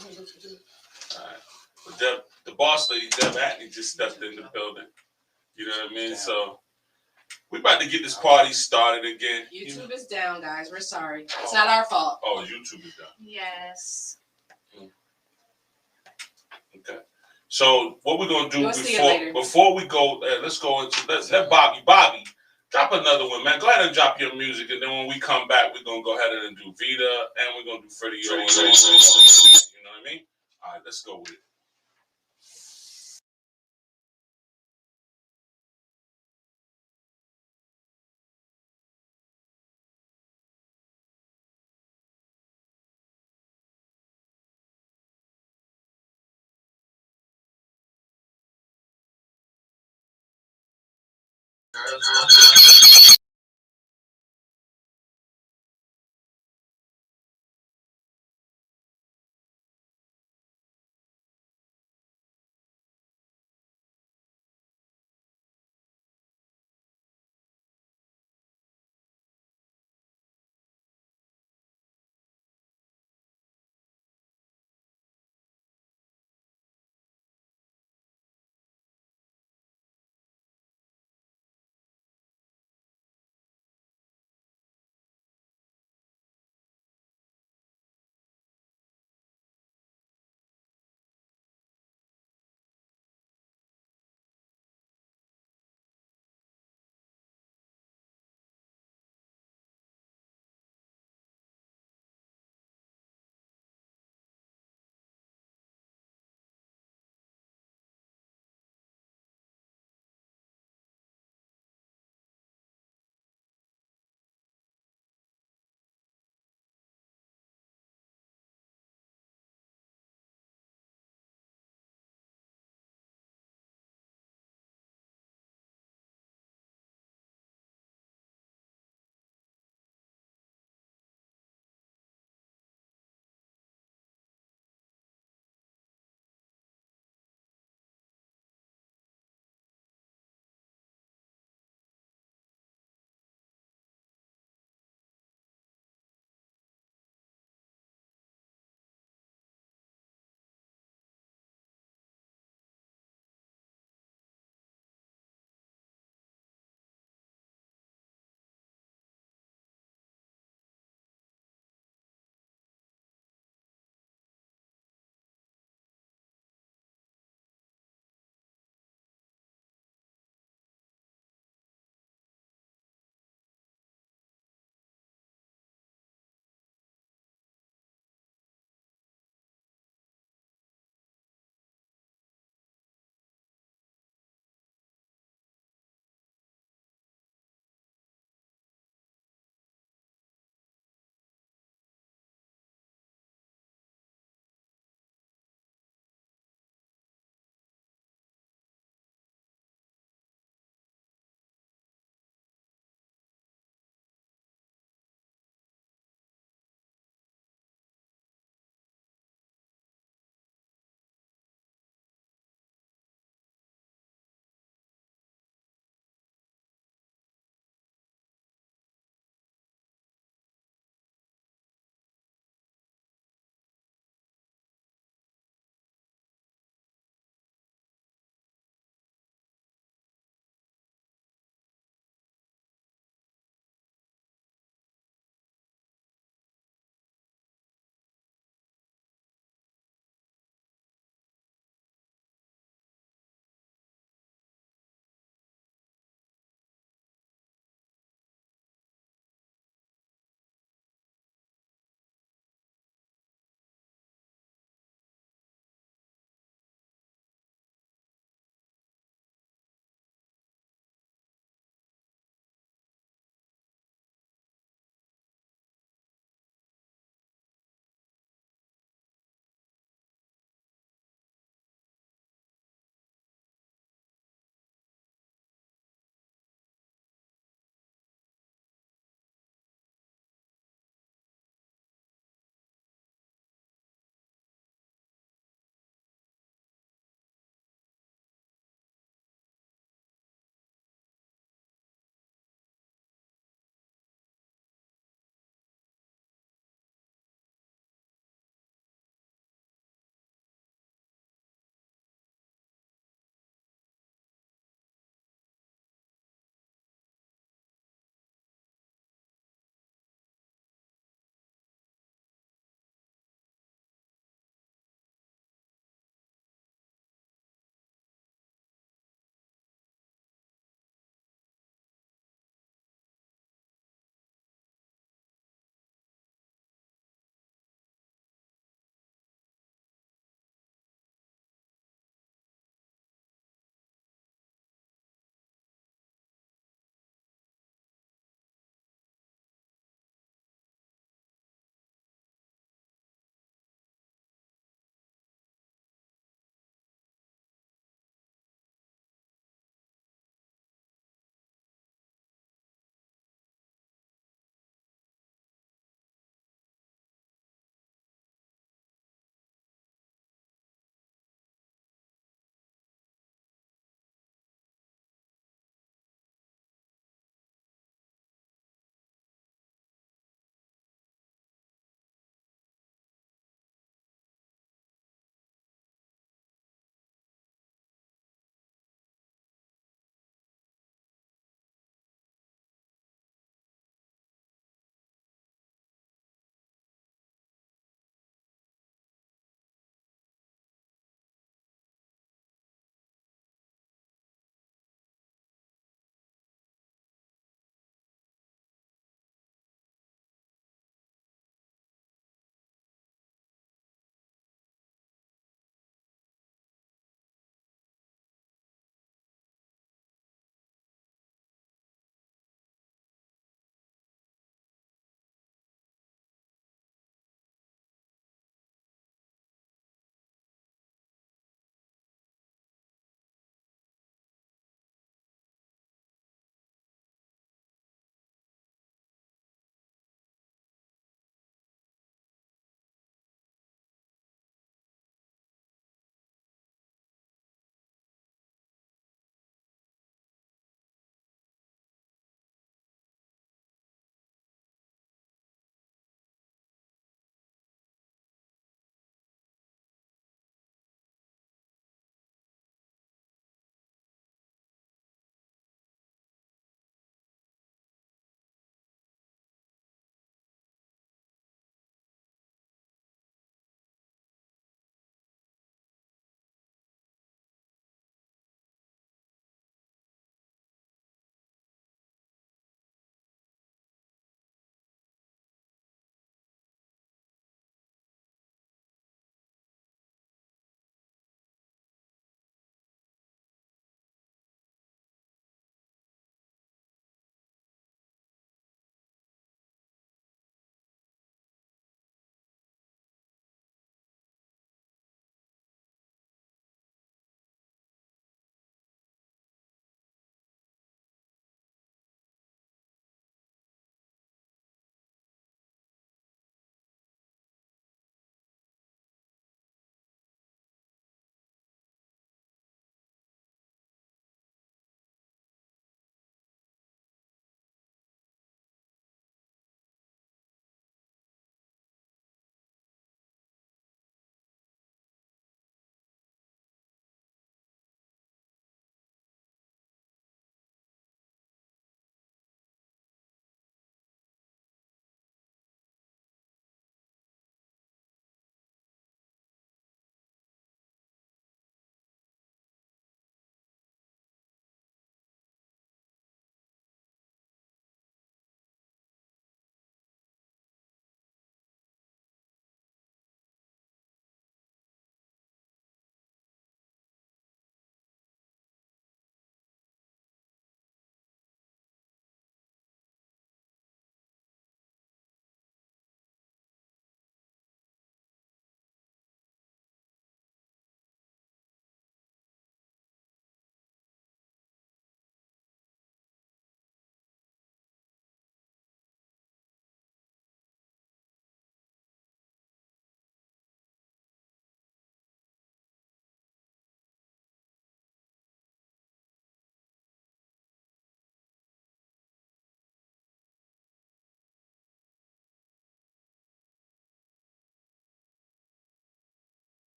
All right. But the boss lady, Deb Atney, just stepped in the building. You know what I mean? So we about to get this party started again. YouTube is down, guys. We're sorry. It's not our fault. Oh, YouTube is down. Yes. Okay. So what we're gonna do We'll see you later. before we go, let's go into let Bobby drop another one, man. Go ahead and drop your music, and then when we come back, we're gonna go ahead and do Vita, and we're gonna do FreddyO. You know what I mean? All right, let's go with it.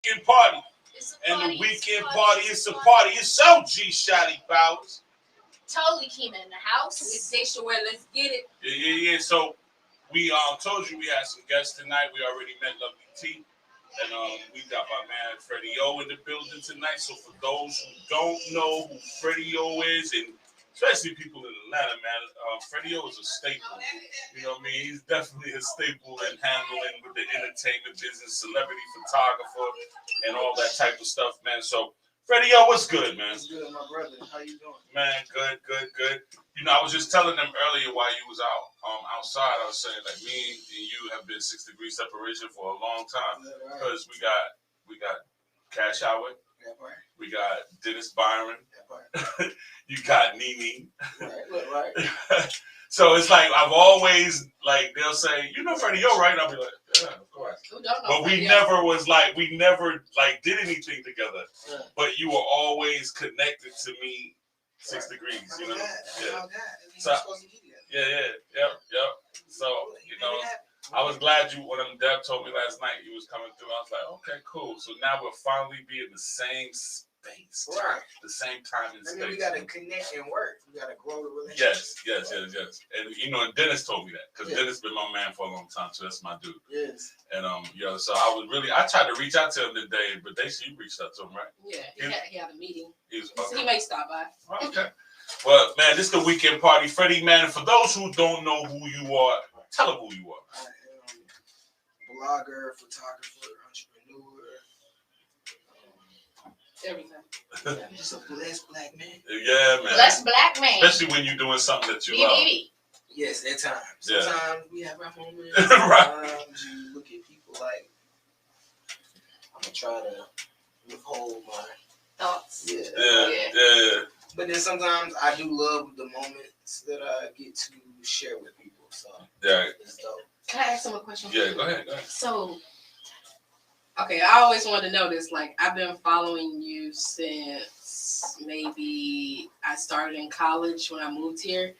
weekend party. It's a And party, the weekend party is a party. It's G Shadi Powers. Totally Kima in the house. It's Dashaway. Let's get it. Yeah. So we told you we had some guests tonight. We already met Lovely T. And we got my man FreddyO in the building tonight. So for those who don't know who FreddyO is, and especially people in Atlanta, man, FreddyO is a staple. You know what I mean? He's definitely a staple in handling with the entertainment business, celebrity photographer, and all that type of stuff, man. So FreddyO, what's good, man? What's good, my brother? How you doing? Man, good. You know, I was just telling them earlier while you was outside. I was saying like me and you have been 6 degrees separation for a long time because we got Cash Howard, we got Dennis Byron, you got Nene. Right. So it's like I've always like they'll say, you know FreddyO, right? And I'll be like, yeah, of course. Who don't know? But we never did anything together. Yeah. But you were always connected to me 6 degrees, you know? Yeah. So, yep. So, you know, I was glad when Deb told me last night you was coming through. I was like, okay, cool. So now we'll finally be in the same space. Right. The same time and space. I mean, we got to connect and work. We got to grow the relationship. Yes. And, you know, and Dennis told me that because Dennis been my man for a long time. So that's my dude. Yes. And, so I tried to reach out to him today, but you reached out to him, right? Yeah, he had a meeting. He He may stop by. Okay. Well, man, this is the weekend party. Freddie, man, for those who don't know who you are, tell them who you are. I am a blogger, photographer, entrepreneur. Everything. I'm just a blessed black man. Yeah, man. Blessed black man. Especially when you're doing something that you love. Yes, at times. Yeah. Sometimes we have our moments. Right. Sometimes you look at people like, I'm going to try to withhold my Thoughts. Yeah. But then sometimes I do love the moments that I get to share with people. So Yeah. it's dope. Can I ask him a question? Yeah, go ahead. So, okay, I always wanted to know this. Like, I've been following you since maybe I started in college when I moved here.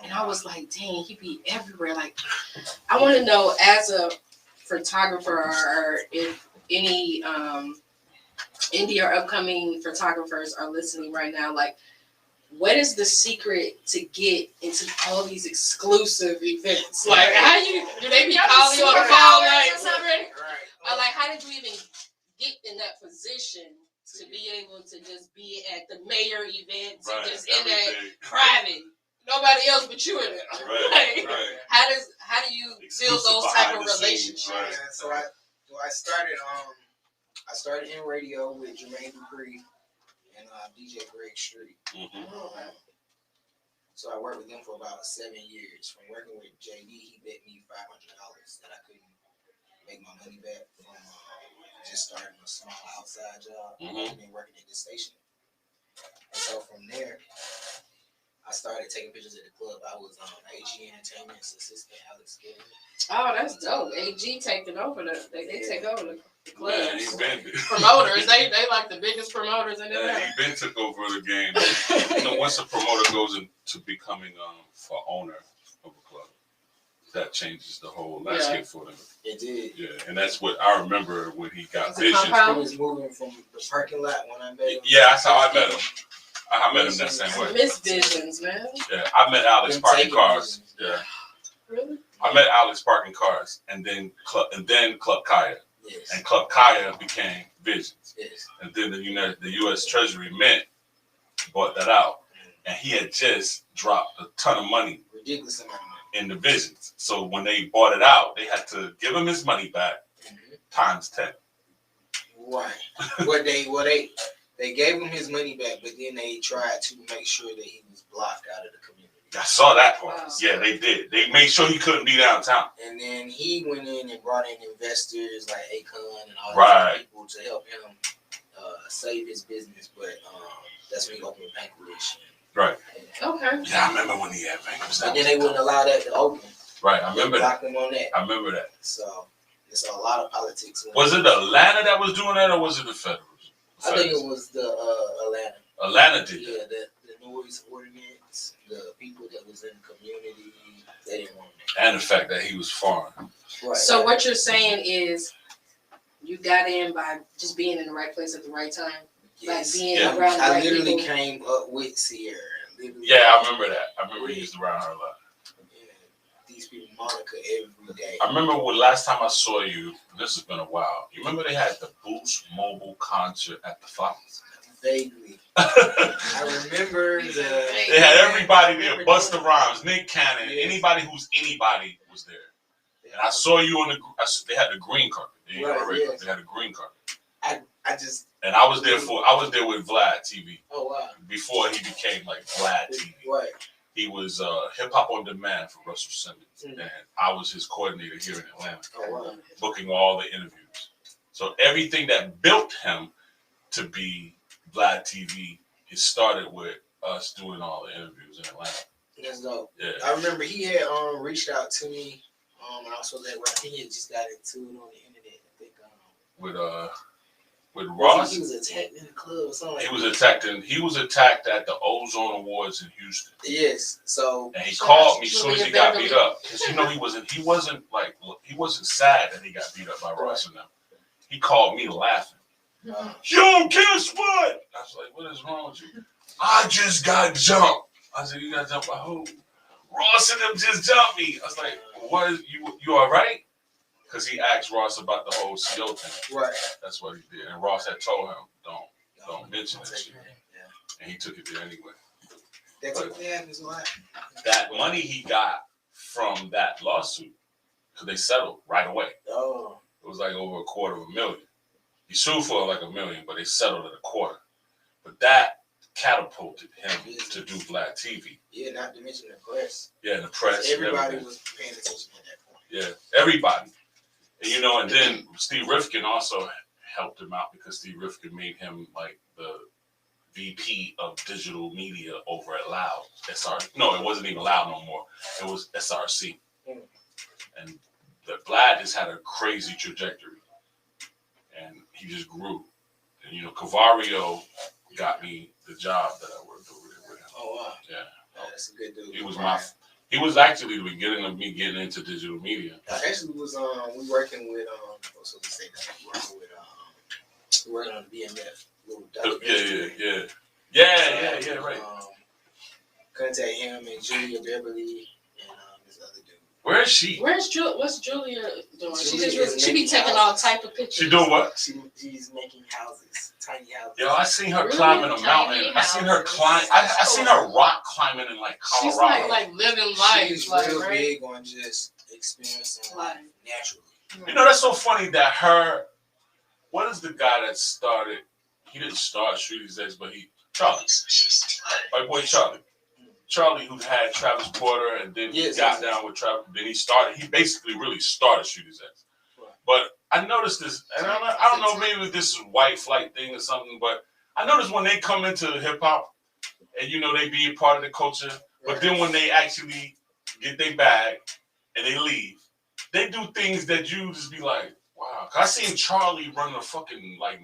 And I was like, dang, he be everywhere. Like, I want to know, as a photographer, or if any indie or upcoming photographers are listening right now, like, what is the secret to get into all these exclusive events? Like, do they be calling you on the phone like something? Or like, how did you even get in that position to be able to just be at the mayor events and just in that private? Nobody else but you in it. Right. How do you build those type of relationships? Right. So I started in radio with Jermaine Dupree and DJ Greg Street. Mm-hmm. So I worked with them for about 7 years. From working with JD, he bet me $500 that I couldn't make my money back from just starting a small outside job and then working at this station. And so from there, I started taking pictures at the club. I was AG Entertainment's assistant, Alex Gilman. Oh, that's dope. AG taking over they take over the clubs. Man, he been Promoters, they like the biggest promoters in the world. he been took over the game. You know, once a promoter goes into becoming for owner of a club, that changes the whole landscape for them. It did. Yeah, and that's what I remember when he got Was it Visions. Compound? He was moving from the parking lot when I met him. Yeah, that's how I met him. I met him that same I way. miss Visions, man. Yeah, I met Alex Them parking taking cars. Visions. Yeah, Really? I met Alex parking cars, and then Club Kaya, Yes. and Club Kaya became Visions, Yes. and then the U.S. Treasury Mint bought that out, and he had just dropped a ton of money Ridiculous amount of money. in the Visions. So when they bought it out, they had to give him his money back times 10. Right. They gave him his money back, but then they tried to make sure that he was blocked out of the community. I saw that part. Wow. Yeah, they did. They made sure he couldn't be downtown. And then he went in and brought in investors like Akon and all Right. these people to help him save his business. But that's when he opened Bankwitch. Right. Okay. Yeah, I remember when he had Vegas. And then they wouldn't allow that to open. Right, I remember They that. blocked him on that. I remember that. So it's a lot of politics. Was it Atlanta that was doing that, or was it the Federals? I think it was the Atlanta. Atlanta did Yeah, that. the noise ordinance, the people that was in the community, they didn't want that. And the fact that he was foreign. Right. So what you're saying is, You got in by just being in the right place at the right time. Yes. Like being Yeah. around the I right literally people. came up with Sierra. Literally. Yeah, I remember that. I remember he used around her a lot. Yeah. These people Monica every day. I remember when last time I saw you, this has been a while. You remember they had the Boost Mobile concert at the Fox? Vaguely. I remember They had everybody there. Busta Rhymes, Nick Cannon, anybody who's anybody was there. And I saw you on the. They had the green carpet. They had a green carpet. I just. And I was there with Vlad TV. Oh wow. Before he became like Vlad TV. Right. He was Hip Hop on Demand for Russell Simmons, and I was his coordinator here in Atlanta, booking all the interviews. So everything that built him to be Vlad TV, it started with us doing all the interviews in Atlanta. That's dope. Yeah. I remember he had reached out to me. And I was supposed to he had just got into it on the internet. I think with Ross. He was attacked in the club or something. He was attacked at the Ozone Awards in Houston. Yes. So and he called me as soon as he got beat up. Because he wasn't sad that he got beat up by Ross and them. He called me laughing. Yo, guess what? I was like, what is wrong with you? I just got jumped. I said, you got jumped by who? Ross and them just jumped me. I was like, what is you all right? Because he asked Ross about the whole CO thing. Right. That's what he did. And Ross had told him, don't mention that shit. Yeah. And he took it there anyway. That's what happens a lot. That money he got from that lawsuit, because they settled right away. Oh. It was like over $250,000. He sued for like $1 million, but they settled at $250,000. But that catapulted him to do Vlad TV. Yeah, not to mention the press. Yeah, the press. Everybody was paying attention at that point. Yeah, everybody. And, and then Steve Rifkin also helped him out because Steve Rifkin made him like the VP of digital media over at Loud. No, it wasn't even Loud no more. It was SRC. And the Vlad just had a crazy trajectory. And he just grew. And, Cavario got me the job that I worked over there with him. Oh, wow. Yeah. Oh, that's a good dude. He was actually the beginning of me getting into digital media. I actually was we working with we working on the BMF little documentary. Yeah, right. Contact him and Julia Beverly and this other dude. Where is she? What's Julia doing? She be taking all type of pictures. She doing what? She's making houses, tiny houses. Yo, I seen her climbing a mountain. I seen her climb. I seen her rock climbing in like Colorado. She's like living life. She's real big on just experiencing life naturally. That's so funny that what is the guy that started? He didn't start Shooty's X, but Charlie. My boy Charlie. Charlie, who had Travis Porter, and then he got down with Travis. Then he basically really started Shooty's X. Right. But I noticed this, and I don't know, maybe this is a white flight thing or something, but I noticed when they come into hip hop, and they be a part of the culture, but then when they actually get their bag and they leave, they do things that you just be like, wow. 'Cause I seen Charlie run a fucking like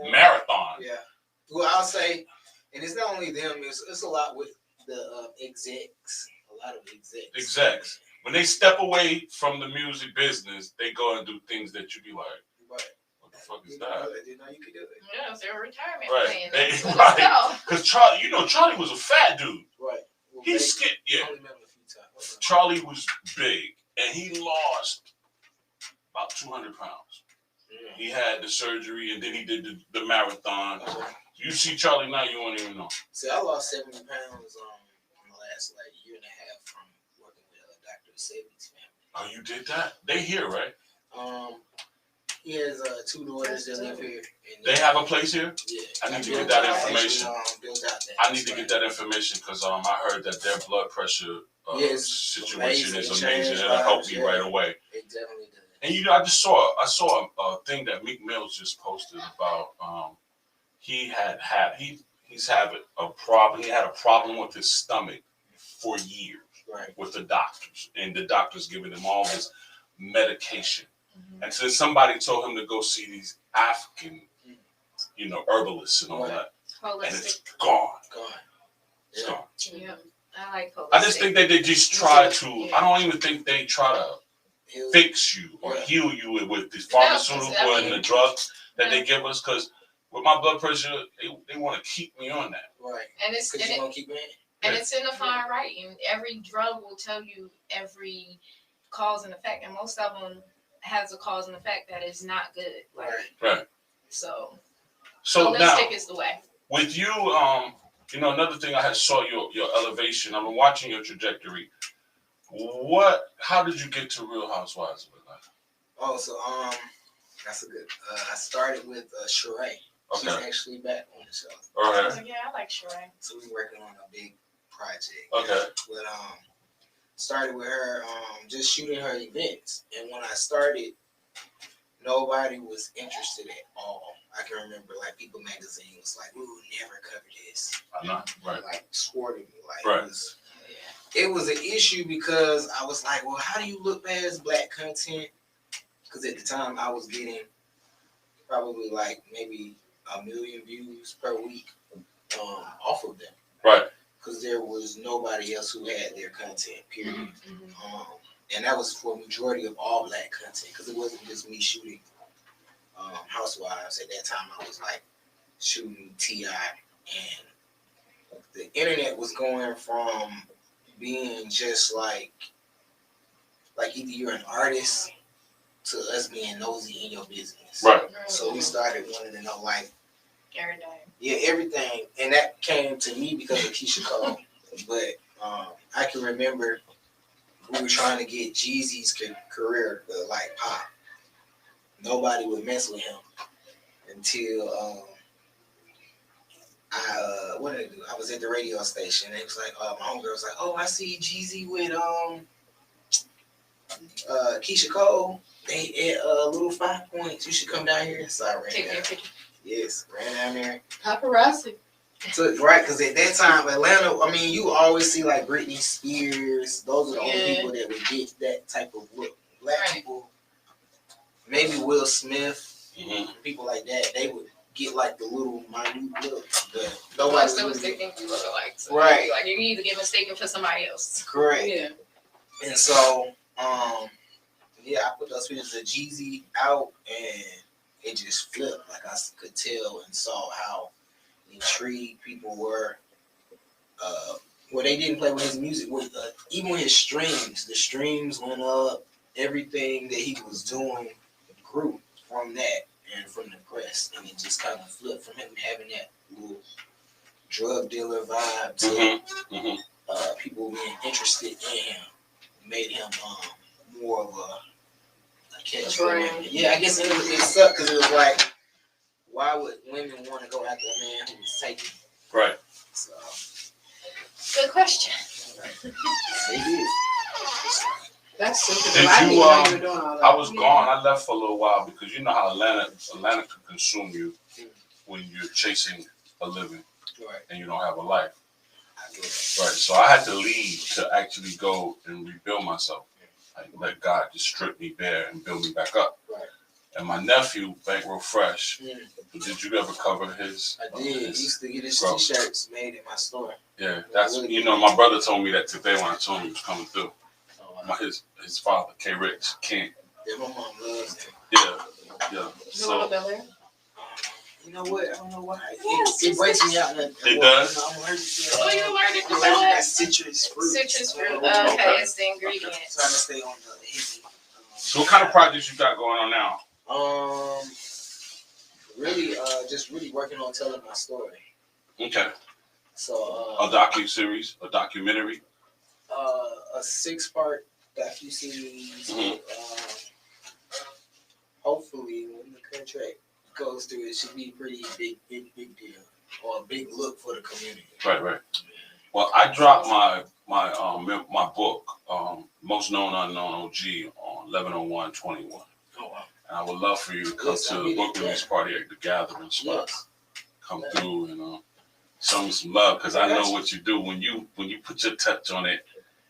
marathon. Yeah. Well, I'll say, and it's not only them, it's a lot with the execs, a lot of execs. When they step away from the music business, they go and do things that you be like, right. What the fuck is that? I didn't know you could do it. Yeah, it's their retirement plan. Right. Because Charlie was a fat dude. Right. Well, he skipped. Yeah. Charlie was big, and he lost about 200 pounds. Yeah. He had the surgery, and then he did the marathon. You see Charlie now, you won't even know. See, I lost 70 pounds in the last year and a half from working with Dr. Sebi's family. Oh, you did that? They here, right? He has 2 daughters that live here. They have a place here? Yeah. I need to get that information. I need to get that information because I heard that their blood pressure situation is amazing. It'll help me right away. It definitely does. And I saw a thing that Meek Mills just posted about he's having a problem. He had a problem with his stomach for years, right, with the doctors, and the doctors giving him all this medication. Mm-hmm. And so somebody told him to go see these African, herbalists and all that, holistic. And it's gone. It's gone. Yeah, I like holistic. I just think that they just try to. I don't even think they try to fix you or heal you with the pharmaceutical and the drugs that they give us. Because with my blood pressure, they want to keep me on that. Right. And it's in the fine writing. Every drug will tell you every cause and effect, and most of them has a cause and effect that is not good. Like, right. So holistic now, is the way. With you, another thing I had saw your elevation. I've been watching your trajectory. How did you get to Real Housewives of Atlanta? Oh, so that's a good. I started with Sheree. Okay. She's actually back on the show. All right. Yeah, I like Sheree. So we're working on a big project. Okay. But started with her just shooting her events, and when I started, nobody was interested at all. I can remember like People Magazine was like, "We will never cover this." I know, right? Like swore to me, like right. It was an issue because I was like, "Well, how do you look past black content?" Because at the time I was getting probably like maybe 1 million views per week off of them. Right. Because there was nobody else who had their content, period. And that was for a majority of all black content, because it wasn't just me shooting Housewives. At that time, I was like shooting T.I. And the internet was going from being just like either you're an artist to us being nosy in your business. Right. So we started wanting to know like, everything. Yeah, everything. And that came to me because of Keisha Cole. But I can remember we were trying to get Jeezy's career to like pop. Nobody would mess with him until what did I do? I was at the radio station and it was like my homegirl was like, "Oh, I see Jeezy with Keisha Cole. They at Little 5 Points. You should come down here." So I ran down. Yes, ran down there. Paparazzi. Right, because at that time, Atlanta, I mean, you always see like Britney Spears. Those are the only people that would get that type of look. Black people, maybe Will Smith, people like that, they would get like the little minute look. But nobody was thinking you look alike. So right. Like you either get mistaken for somebody else. Correct. Yeah. And so, I put those pictures of Jeezy out and it just flipped. Like I could tell and saw how intrigued people were. They didn't play with his music. Even with his streams, the streams went up. Everything that he was doing grew from that and from the press, and it just kind of flipped from him having that little drug dealer vibe to people being interested in him. Made him more of a catch for women. Yeah, I guess it sucked because it was like, why would women want to go after a man who was taken? Right. So, good question. They did. That's simple. Did I didn't you? even know you were doing all that. I was gone. I left for a little while because you know how Atlanta can consume you when you're chasing a living and you don't have a life. Right. So I had to leave to actually go and rebuild myself. Like let God just strip me bare and build me back up. Right. And my nephew, Bankroll Fresh, did you ever cover his? I did. He used to get his t-shirts made in my store. Yeah, that's really my brother told me that today when I told him he was coming through. His father, K. Rich, King. Yeah, my mom loves him. Yeah. So, you know what? I don't know why. It breaks me out. It does? I'm allergic to Oh, you're allergic to that citrus fruit. Citrus fruit. Okay, it's the ingredient. Trying to stay on the easy. So what kind of projects you got going on now? Really, just really working on telling my story. Okay. So a docu-series, a documentary. A 6-part docu-series. Hopefully, when the contract goes through, it should be a pretty big deal or a big look for the community. Right. Well, I dropped my book, Most Known Unknown OG, on 11/01/21. Oh wow! And I would love for you to come to the book release party at the Gathering spot. Yes. Come through and show me some love because I know what you do. When you put your touch on it,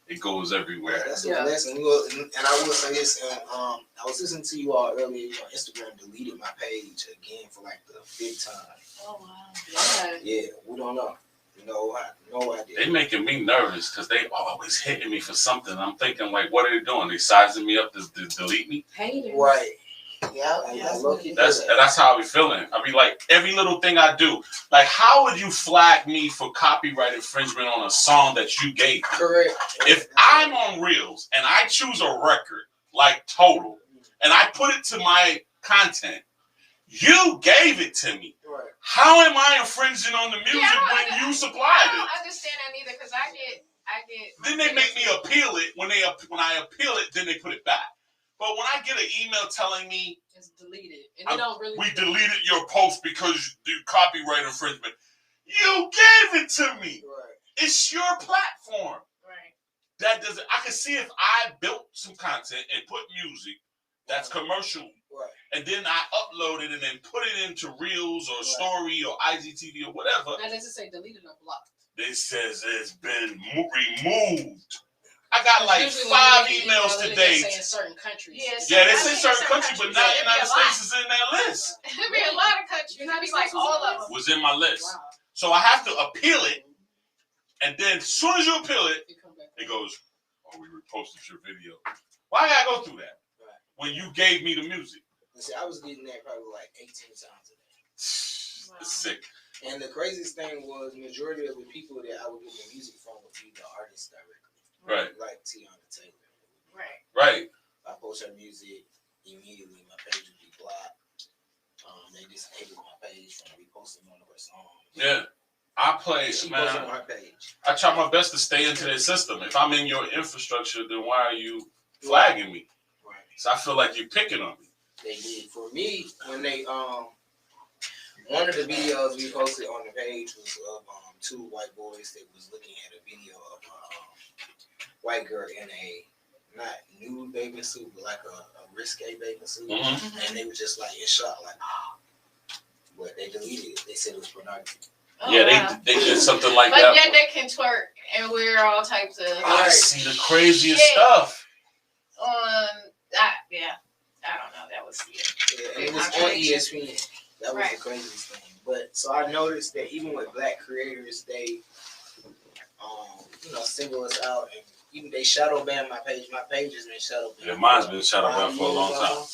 it goes everywhere. That's a blessing. And I will say this, and I was listening to you all earlier on Instagram, deleted my page again for like the 5th time. Oh wow. Yeah, we don't know. No idea. They making me nervous because they always hitting me for something. I'm thinking like, what are they doing? They sizing me up to delete me? Haters. Right. Yeah, That's how I be feeling. I be like, every little thing I do. Like, how would you flag me for copyright infringement on a song that you gave me? Correct. If I'm on Reels and I choose a record like Total and I put it to my content, you gave it to me. Right. How am I infringing on the music when you supplied it? I don't understand that neither because I get. Then they make me appeal it. When I appeal it, then they put it back. But when I get an email telling me It's deleted. And they don't really. We deleted your post because you copyright infringement. You gave it to me. Right. It's your platform. Right. That doesn't. I can see if I built some content and put music that's commercial, Right. and then I upload it and then put it into Reels or Story or IGTV or whatever. Now, does it say deleted or blocked? It says it's been removed. I got like Usually 5 when you emails email, today. They say in certain countries. Yeah, they say certain countries, but not United States is in that list. There'd be a lot of countries. It'd be like all of them. Was in my list. Wow. So I have to appeal it, and then as soon as you appeal it, it goes, "Oh, we reposted your video." Why gotta go through that? Right. When you gave me the music. See, I was getting that probably like 18 times a day. It's sick. And the craziest thing was, majority of the people that I would get the music from would be the artists directly. Right. Like Tiana Taylor. Right. Right. I post her music immediately, my page would be blocked. They disabled my page from reposting one of her songs. Yeah. I play, She man. posted on her page. I try my best to stay into their system. If I'm in your infrastructure, then why are you flagging me? Right. So I feel like you're picking on me. They did. For me, when they one of the videos we posted on the page was of 2 white boys that was looking at a video of a white girl in a not nude bathing suit, but like a risque bathing suit, and they were just like in shock, like, but they deleted it. They said it was pornography. Oh, Yeah, wow. they did something like But that. yet they can twerk and wear all types of. I see the craziest stuff. Yeah, I don't know. That was Yeah, and it was on ESPN. That was the craziest thing. But so I noticed that even with black creators, they, single us out, and even they shadow ban my page. My page has been shadow banned. Yeah, mine's been shadow banned for a long time.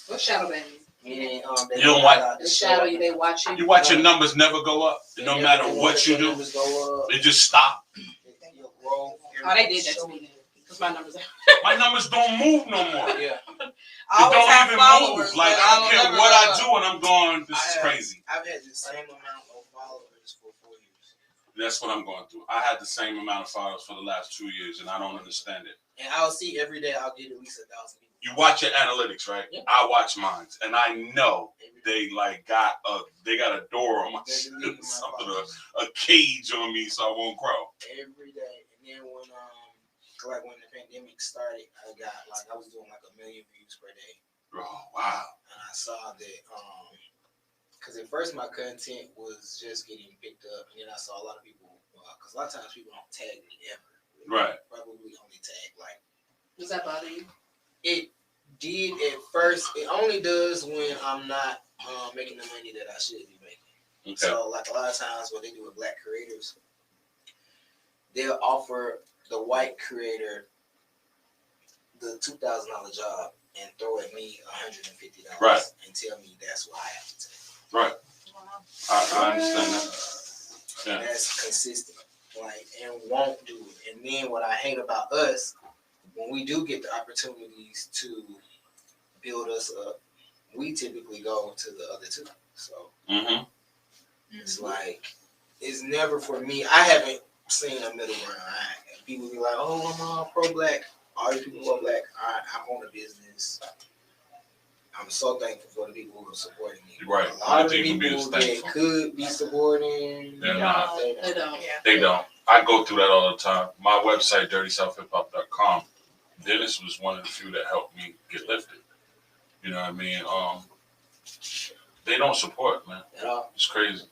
What shadow ban? Meaning, you don't watch. They shadow you. They watch you. You watch your numbers never go up, no matter what you do. They just stop. Oh, they did that to me. Because my numbers. My numbers don't move no more. Yeah. I They don't even followers, move. Like I don't care what I do, and I'm going. This is crazy. I've had the same amount of followers for 4 years. That's what I'm going through. I had the same amount of followers for the last 2 years, and I don't understand it. And I'll see every day. I'll get at least 1,000 people. You watch your analytics, right? Yeah. I watch mine, and I know they got a door on my shit, something, a cage on me, so I won't grow. Every day, and then when the pandemic started, I was doing like 1 million views per day. Oh wow! And I saw that because at first my content was just getting picked up, and then I saw a lot of people because a lot of times people don't tag me ever. Right. Probably only tag like. Does that bother you? It did at first. It only does when I'm not making the money that I should be making. Okay. So like a lot of times what they do with black creators, they'll offer the white creator the $2,000 job and throw at me $150 right. and tell me that's what I have to take. Right. Wow. I understand that. Yeah. That's consistent. And won't do it. And then what I hate about us, when we do get the opportunities to build us up, we typically go to the other two. So it's like, it's never for me. I haven't seen a middle ground. People be like, oh, I'm pro-black. All these people are black. I own a business. I'm so thankful for the people who are supporting me. Right. A lot of the people that could be supporting, they're not. They don't. They don't. I go through that all the time. My website, dirtysouthhiphop.com. Dennis was one of the few that helped me get lifted. You know what I mean? They don't support, man. At all. It's crazy.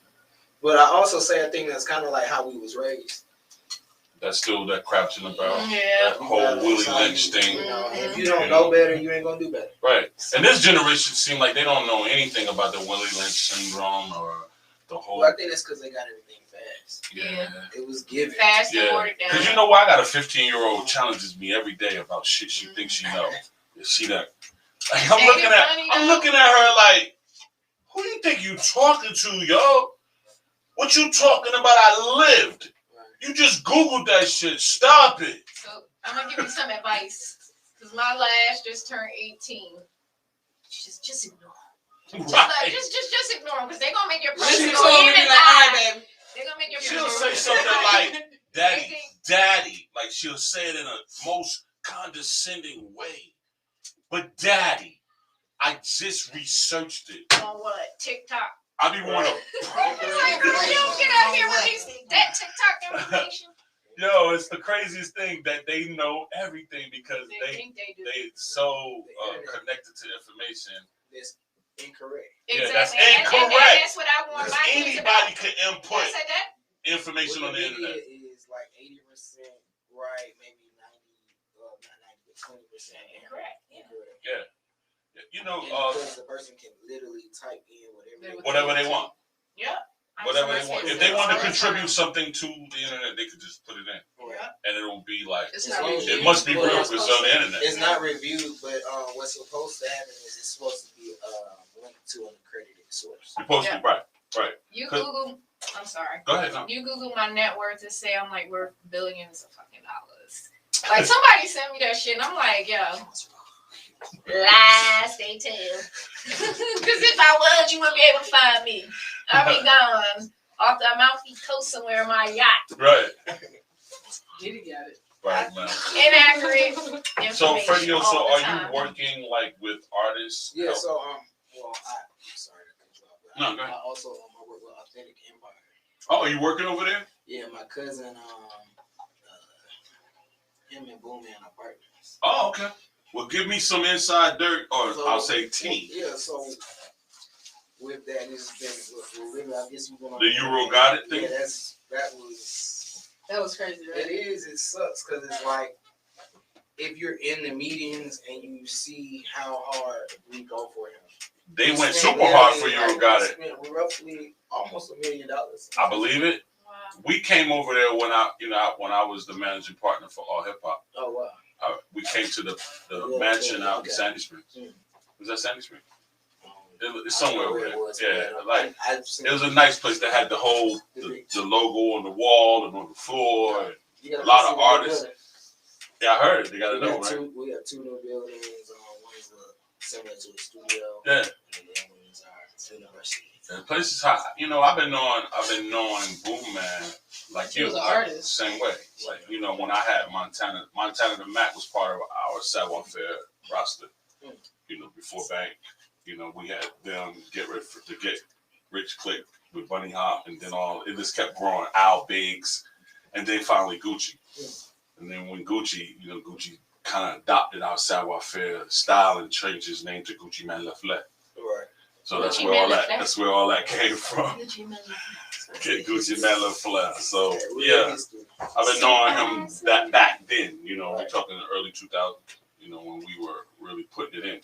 But I also say a thing that's kind of like how we was raised. That's still that craps in the barrel. Yeah. That whole Willie Lynch thing. If you don't know better, you ain't gonna do better. Right. And this generation seem like they don't know anything about the Willie Lynch syndrome or the whole. Well, I think that's because they got everything fast. Yeah. It was given. Fast and Yeah. watered down. Because you know why I got a 15-year-old challenges me every day about shit she thinks she knows. She done. Like, I'm looking at her like, who do you think you talking to, yo? What you talking about? I lived. You just Googled that shit. Stop it. So I'm gonna give you some advice. Cause my lash just turned 18. Just ignore. Right. Just ignore them, cause they're gonna make your Listen person to go him in and be and like, all right, out. baby. They're gonna make your She'll person say something like, Daddy. Daddy. Like she'll say it in a most condescending way. But Daddy, I just researched it. On what? TikTok. I be want to. Like, you don't get out here with that TikTok information. Yo, it's the craziest thing that they know everything because They think they do. they so connected to information. That's incorrect. Yeah, Exactly. that's And incorrect. that's what I want Because my kids anybody about. could I input said that. information on the internet. Is like 80% right, maybe 90, not 90, but 20% Correct. incorrect. Yeah. You know, Because the person can literally type in whatever they want. Yep. Whatever they want. If they want to contribute something to the internet, they could just put it in. Yeah. And it won't be like, It's not it must be real because it's on the internet. It's not reviewed, but what's supposed to happen is it's supposed to be linked to an accredited source. You're supposed to be right. You Google. I'm sorry. Go ahead. No. You Google my net worth and say I'm like worth billions of fucking dollars. Like somebody sent me that shit and I'm like, yo, lies they tell. Because if I was, you wouldn't be able to find me. I'd be gone off the Amalfi Coast somewhere in my yacht. Right. Diddy got it. Right, man. Inaccurate information. So, FreddyO, so all are the time. you working like with artists? Yeah. So well, I'm sorry to cut you off, but No, go ahead. I also I work with Authentic Empire. Oh, are you working over there? Yeah, my cousin him and Boom Man are partners. Oh, okay. Well, give me some inside dirt, or So, I'll say tea. Yeah, so with that, it's been really, I guess you want The Euro got it thing? Yeah, that was crazy, right? It is. It sucks because it's like if you're in the meetings and you see how hard we go for him. They went super hard for Euro got it. We're roughly almost $1 million. I believe it. Wow. We came over there when I was the managing partner for All Hip Hop. Oh wow. We came to the mansion out in Sandy Springs. Was that Sandy Springs? It's somewhere over there. Yeah, like it was a nice place that had the whole the logo on the wall and on the floor. And a lot of artists. Yeah, I heard it. They got it know, right? We got 2 new buildings. One is similar to a studio. Yeah. And the other one is our university. The place is hot. You know, I've been knowing Boom Man like He you, was an like, artist. same way. Like, you know, when I had Montana the Mac was part of our savoir faire roster. You know, before Bank, you know, we had them get Rich Click with Bunny Hop, and then it just kept growing. Al Biggs, and then finally Gucci. And then when Gucci kind of adopted our savoir faire style and changed his name to Gucci Mane Laflette. Right. So that's where all that came from. Okay, Gucci Mane Laflette. So yeah, I've been knowing him that back then. You know, we're talking the early 2000s. You know, when we were really putting it in.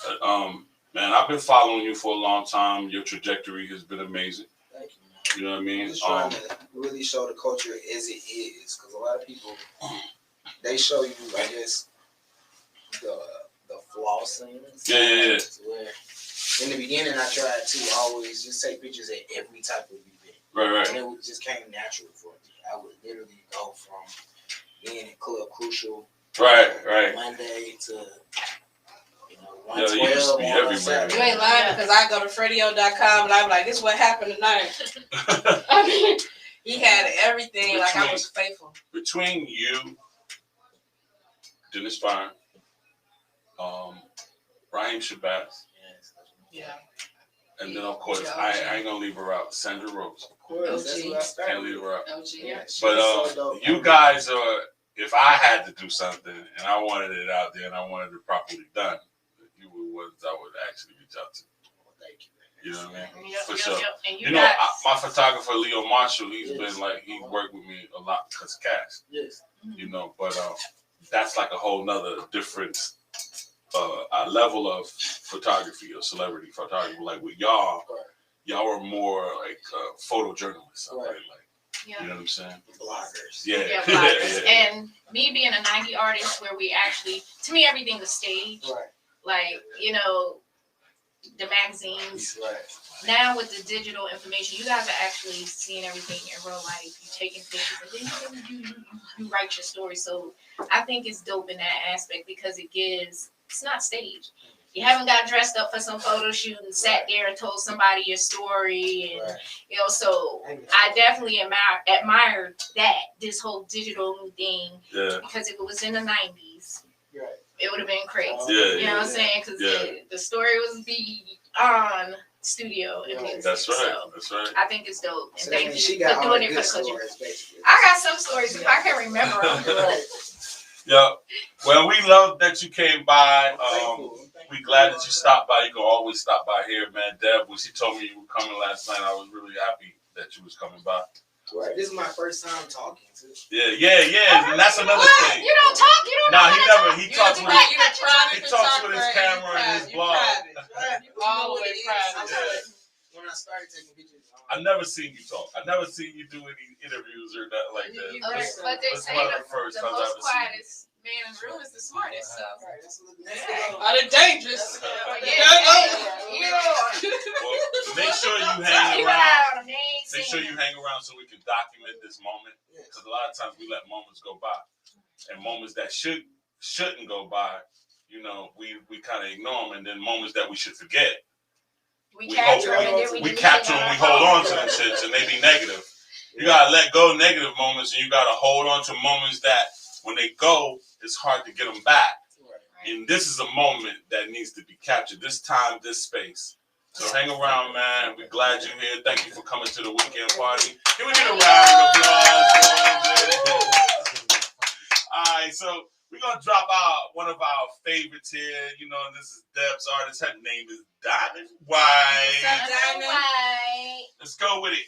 But, man, I've been following you for a long time. Your trajectory has been amazing. Thank you, man. You know what I mean? Just trying to really show the culture as it is, because a lot of people they show you, I guess, the flaw scenes. Yeah. Where in the beginning, I tried to always just take pictures at every type of event. Right. And it just came natural for me. I would literally go from being at Club Crucial, Right. Monday to, Yeah, you used to be everywhere. You ain't lying because I go to FreddyO.com and I'm like, this is what happened tonight. I mean, he had everything like I was faithful. Between you, Dennis Fine, Raheem Shabazz, Yeah. and then of course I ain't gonna leave her out, Sandra Rose. Of course, that's what I started. Can't leave her out. OG. Yeah, But you guys are. If I had to do something and I wanted it out there and I wanted it properly done, you were the ones I would actually reach out to. Thank you. You know what I mean? Yep, For sure. And You know, my photographer Leo Marshall, he's been like he worked with me a lot because of cash. Yes. You know, but that's like a whole nother different level of photography or celebrity photography. Like with y'all, y'all were more like photojournalists. Right. Like, you know what I'm saying? Bloggers. Yeah. Yeah, bloggers. And me being a 90 artist where we actually, to me, everything was staged. Right. Like, you know, the magazines. Right. Now with the digital information, you guys are actually seeing everything in real life. You taking pictures, and then you write your story. So I think it's dope in that aspect because it's not staged. You haven't got dressed up for some photo shoot and sat there and told somebody your story, and Right. you know. So I definitely admire that this whole digital thing. Yeah. Because if it was in the 90s, Right. it would have been crazy. Yeah, You know what I'm saying? Because the story was beyond studio and music. That's right. So That's right. I think it's dope. And So thank that you she for got all doing the it for good the culture. stories, basically. I got some stories if I can remember them. Right. Yeah. Well, we love that you came by. Thank you. We glad that you stopped by. You can always stop by here, man. Deb, when she told me you were coming last night, I was really happy that you was coming by. Right. This is my first time talking to. Yeah. And that's another What? thing. You don't talk? You don't Nah, know he how to never. talk? He talks with his. He He talks with his camera and his blog. All the way private. When I started taking pictures, I never seen you talk. I never seen you do any interviews or nothing like that. But they This say one of the the first most times I've ever seen you. quietest man in the room is the smartest. So. right, that's a little Are they dangerous? Well, make sure you hang You around. out, amazing. Make sure you hang around so we can document this moment. Because a lot of times we let moments go by, and moments that shouldn't go by, you know, we kind of ignore them, and then moments that we should forget, We we capture hold- them and then we we delete capture them them, we on our hold on to phone. them shits, and they be negative. You gotta let go of negative moments, and you gotta hold on to moments that, when they go, it's hard to get them back. And this is a moment that needs to be captured. This time, this space. So hang around, man. We're glad you're here. Thank you for coming to the weekend party. Can we get a round of applause? All right, so we're gonna drop out one of our favorites here. You know, this is Deb's artist. Her name is Diamond White. What's up, Diamond? Bye. Let's go with it.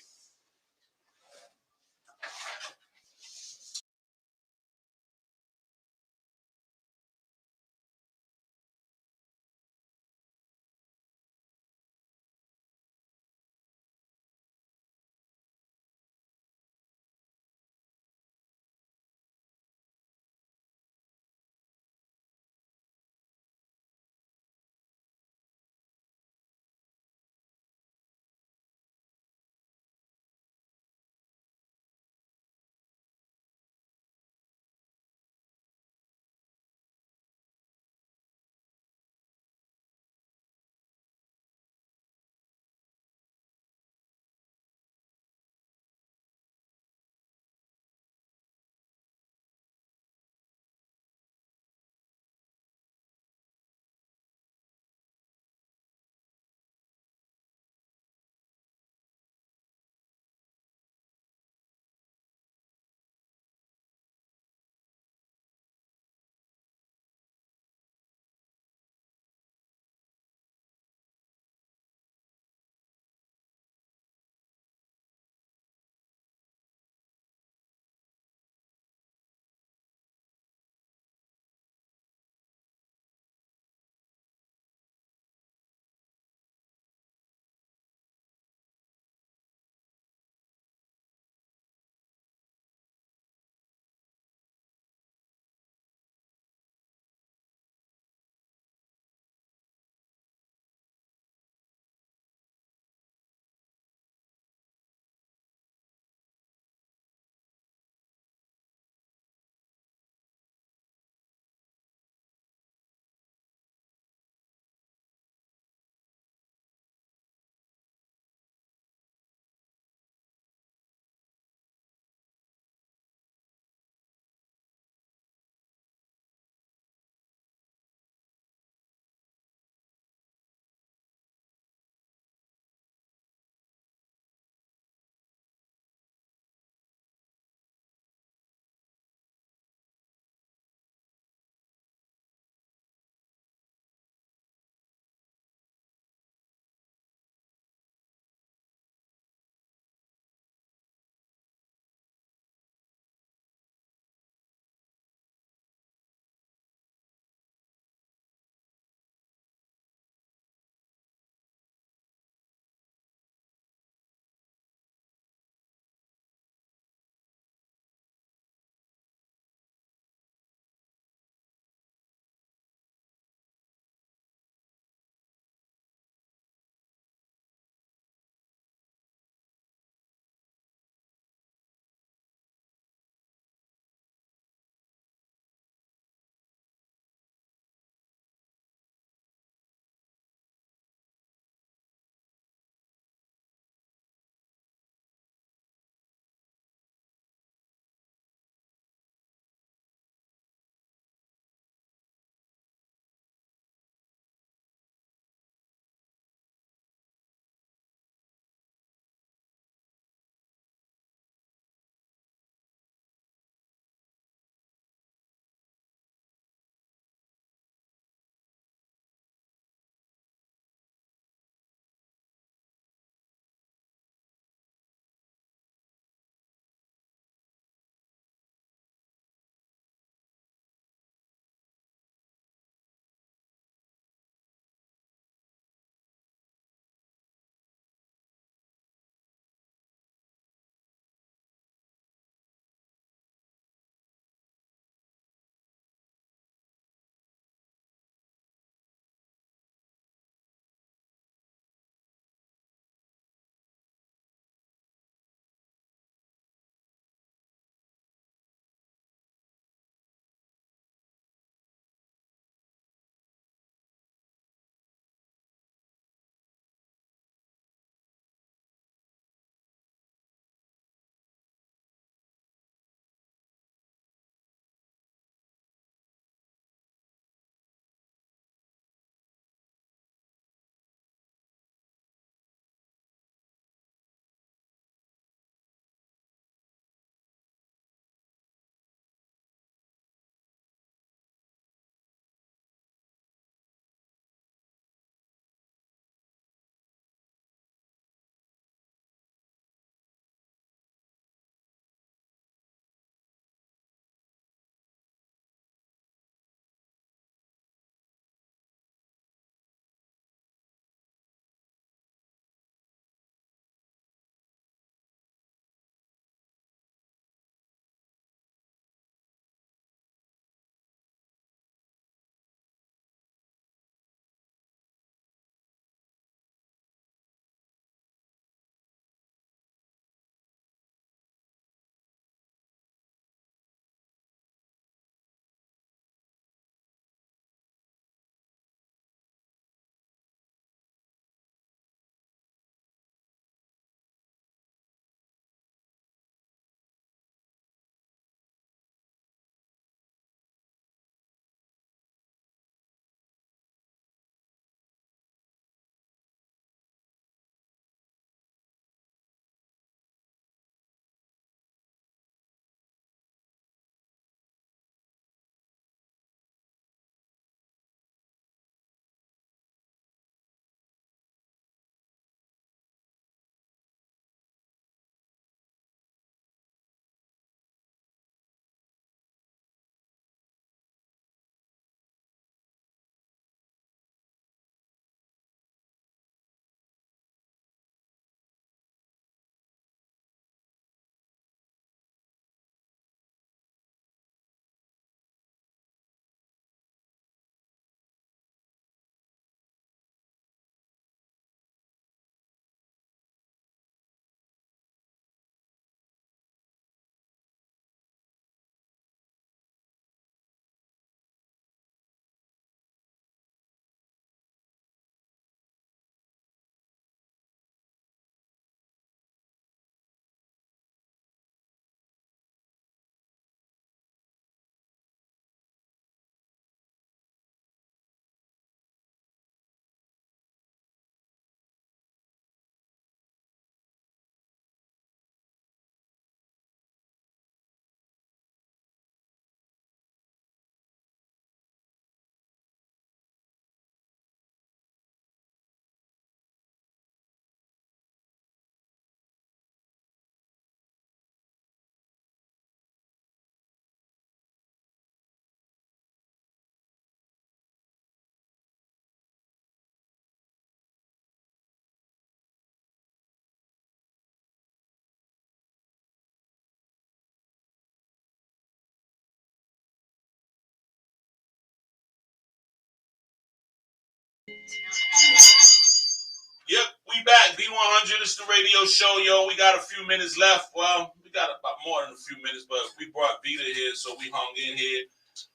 B100. It's the radio show, yo. We got a few minutes left. Well, we got about more than a few minutes, but we brought Vita here, so we hung in here.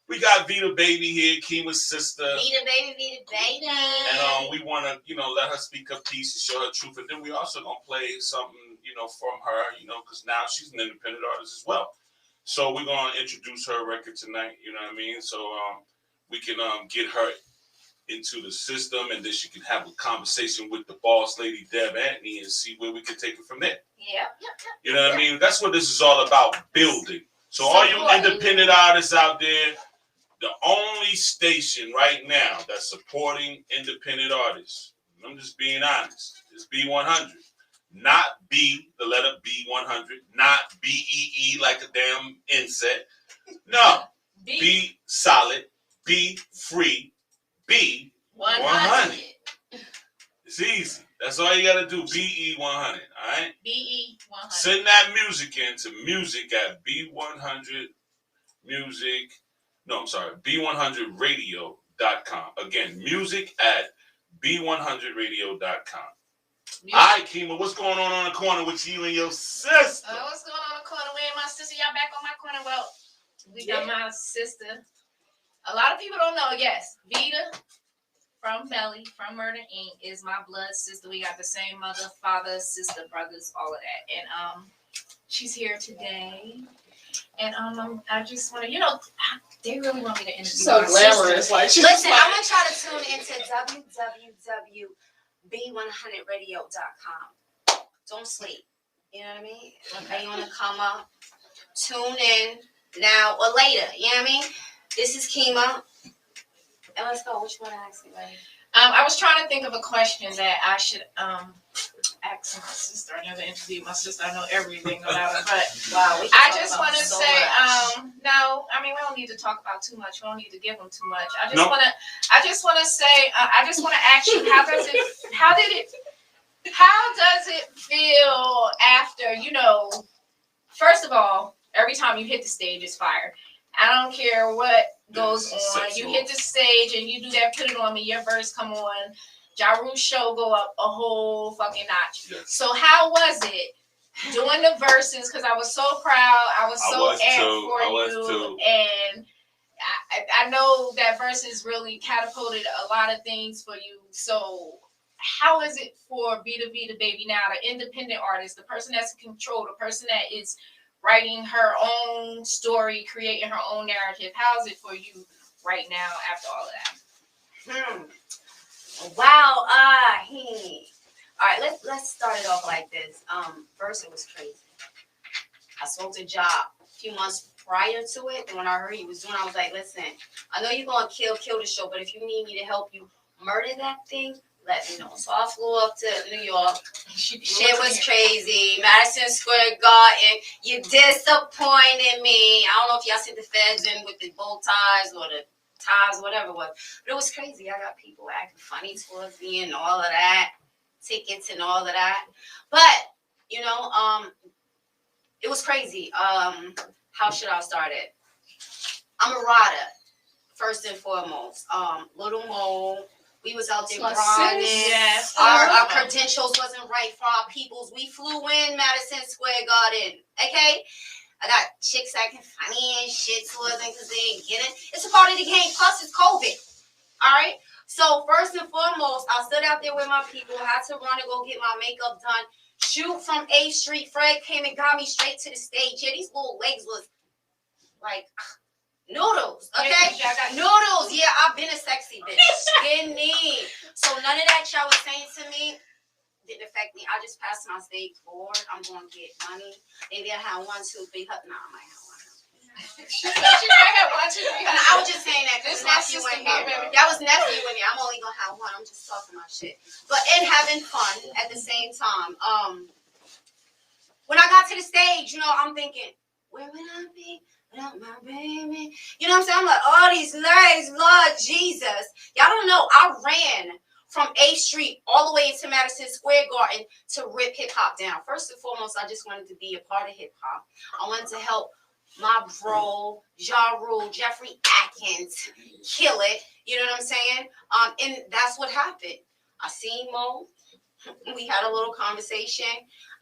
We got Vita baby here, Kima's sister. Vita baby. And we want to, let her speak her piece and show her truth. And then we also going to play something, from her, because now she's an independent artist as well. So we're going to introduce her record tonight, you know what I mean? So we can get her into the system, and then she can have a conversation with the boss lady, Deb Antony, and see where we can take it from there. Yep. You know what I mean? That's what this is all about, building. So all you independent artists out there, the only station right now that's supporting independent artists, I'm just being honest, is B100. Not B, the letter B100, not BEE like a damn insect. No, B solid, B free, B100. It's easy. That's all you gotta do. BE100, all right? BE100. Send that music in to music at B100 music. No, I'm sorry, B100radio.com. Again, music at B100radio.com. All right, Kima, what's going on the corner with you and your sister? What's going on the corner with my sister? Y'all back on my corner? Well, we got my sister. A lot of people don't know, yes, Vita from Belly, from Murder Inc. is my blood sister. We got the same mother, father, sister, brothers, all of that. And she's here today. And I just want to, they really want me to interview so glamorous. Sister. Like, Listen, I'm gonna try to tune into www.b100radio.com. Don't sleep. You know what I mean? Okay, you wanna come up, tune in now or later. You know what I mean? This is Kima. And let's go. What you wanna ask me, buddy? I was trying to think of a question that I should ask my sister. I never interviewed my sister. I know everything about her, but Wow, I just want to say, no. I mean, we don't need to talk about too much. We don't need to give them too much. I just want to say, I just want to ask you, how does it feel after, first of all, every time you hit the stage, it's fire. I don't care what goes on. You hit the stage and you do that, put it on me, your verse come on. Ja Rule's show go up a whole fucking notch. Yes. So how was it doing the verses? Because I was so proud. I was so amped for you. And I know that verses really catapulted a lot of things for you. So how is it for Vita Baby now, the independent artist, the person that's in control, the person that is writing her own story, creating her own narrative? How is it for you right now after all of that? Wow. All right, let's start it off like this. First, it was crazy. I spoke to Ja a few months prior to it, and when I heard he was doing, I was like, listen, I know you're gonna kill the show, but if you need me to help you murder that thing, let me know. So I flew up to New York. Shit was crazy. Madison Square Garden. You disappointed me. I don't know if y'all see the feds in with the bow ties or the ties, whatever it was. But it was crazy. I got people acting funny towards me and all of that. Tickets and all of that. But, it was crazy. How should I start it? I'm a rider, first and foremost. Little Mo. We was out there grinding. Yes. Our credentials wasn't right for our peoples. We flew in Madison Square Garden. Okay? I got chicks acting funny and shit towards them because they ain't getting it. It's a part of the game. Plus, it's COVID. All right? So, first and foremost, I stood out there with my people. Had to run and go get my makeup done. Shoot from 8th Street. Fred came and got me straight to the stage. Yeah, these little legs was like noodles, okay? Noodles. Yeah, I've been a sexy bitch. Skinny. So none of that y'all was saying to me didn't affect me. I just passed my stage forward. I'm going to get money. Maybe I have 1, 2, 3. Nah, I might have 1. She might have 1, 2, 3. I was just saying that because nephew went here. That was nephew in there. I'm only going to have 1. I'm just talking my shit. But and having fun at the same time. When I got to the stage, I'm thinking, where would I be? Without my baby. You know what I'm saying? I'm like, oh, these legs, Lord Jesus. Y'all don't know. I ran from 8th Street all the way into Madison Square Garden to rip hip-hop down. First and foremost, I just wanted to be a part of hip-hop. I wanted to help my bro, Ja Rule, Jeffrey Atkins, kill it. You know what I'm saying? And that's what happened. I seen Mo. We had a little conversation.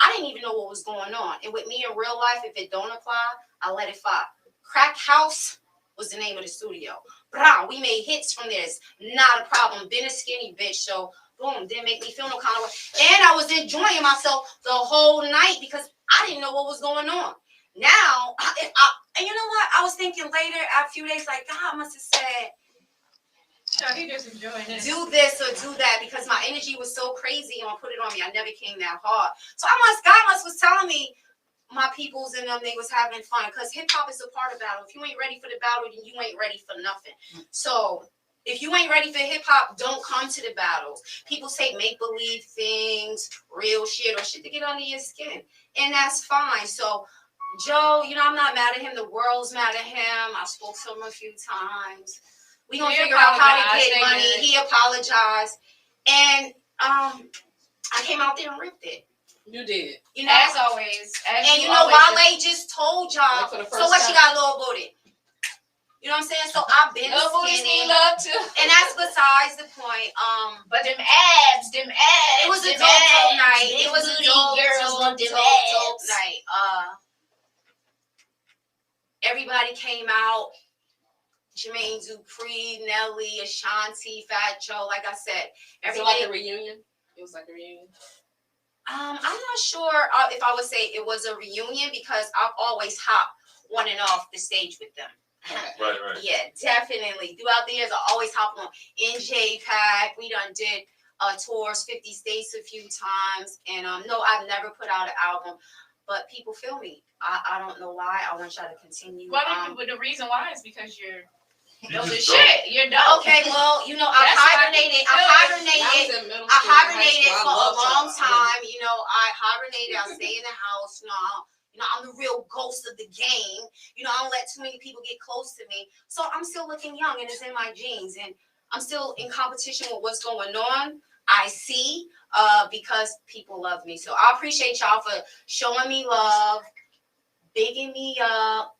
I didn't even know what was going on. And with me in real life, if it don't apply, I let it fly. Crack House was the name of the studio. Blah, we made hits from this. Not a problem. Been a skinny bitch, so boom, didn't make me feel no kind of way. And I was enjoying myself the whole night because I didn't know what was going on. Now, and you know what? I was thinking later, after a few days, like, God must have said, He just enjoying this. do this or do that, because my energy was so crazy and put it on me. I never came that hard. So God must was telling me my peoples and them, they was having fun, because hip hop is a part of battle. If you ain't ready for the battle, then you ain't ready for nothing. So if you ain't ready for hip hop, don't come to the battles. People say make believe things, real shit, or shit to get under your skin, and that's fine. So Joe, I'm not mad at him. The world's mad at him. I spoke to him a few times. We gonna figure out how to get money. He apologized, and I came out there and ripped it. You did. As always. And Wale just told y'all. So what? She got a little booty. You know what I'm saying? So I've been skinny. Love too. And that's besides the point. But them abs. It was a dope night. It was a dope night. Everybody came out. Jermaine Dupri, Nelly, Ashanti, Fat Joe. Like I said, was it like a reunion? It was like a reunion. I'm not sure if I would say it was a reunion, because I've always hopped on and off the stage with them. Right. Yeah, definitely. Throughout the years, I always hopped on NJ Pack. We done did tours, 50 states a few times. And no, I've never put out an album, but people feel me. I don't know why. I want y'all to continue. Well, the reason why is because you're the shit. You're dope. Okay, well, I hibernated for a long time. I hibernated. I stay in the house. I'm the real ghost of the game. I don't let too many people get close to me. So I'm still looking young, and it's in my genes. And I'm still in competition with what's going on. I see, because people love me. So I appreciate y'all for showing me love, bigging me up,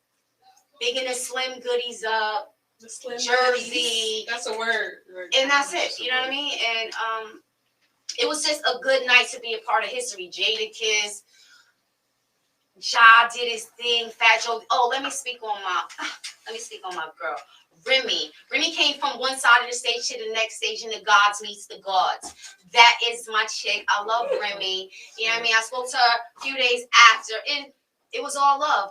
bigging the Slim Goodies up. The Slim Jersey. That's a word. And that's it. You know what I mean? And it was just a good night to be a part of history. Jada Kiss, Ja did his thing. Fat Joe. Oh, let me speak on my girl. Remy. Remy came from one side of the stage to the next stage, and the gods meets the gods. That is my chick. I love Remy. You know what I mean? I spoke to her a few days after, and it was all love.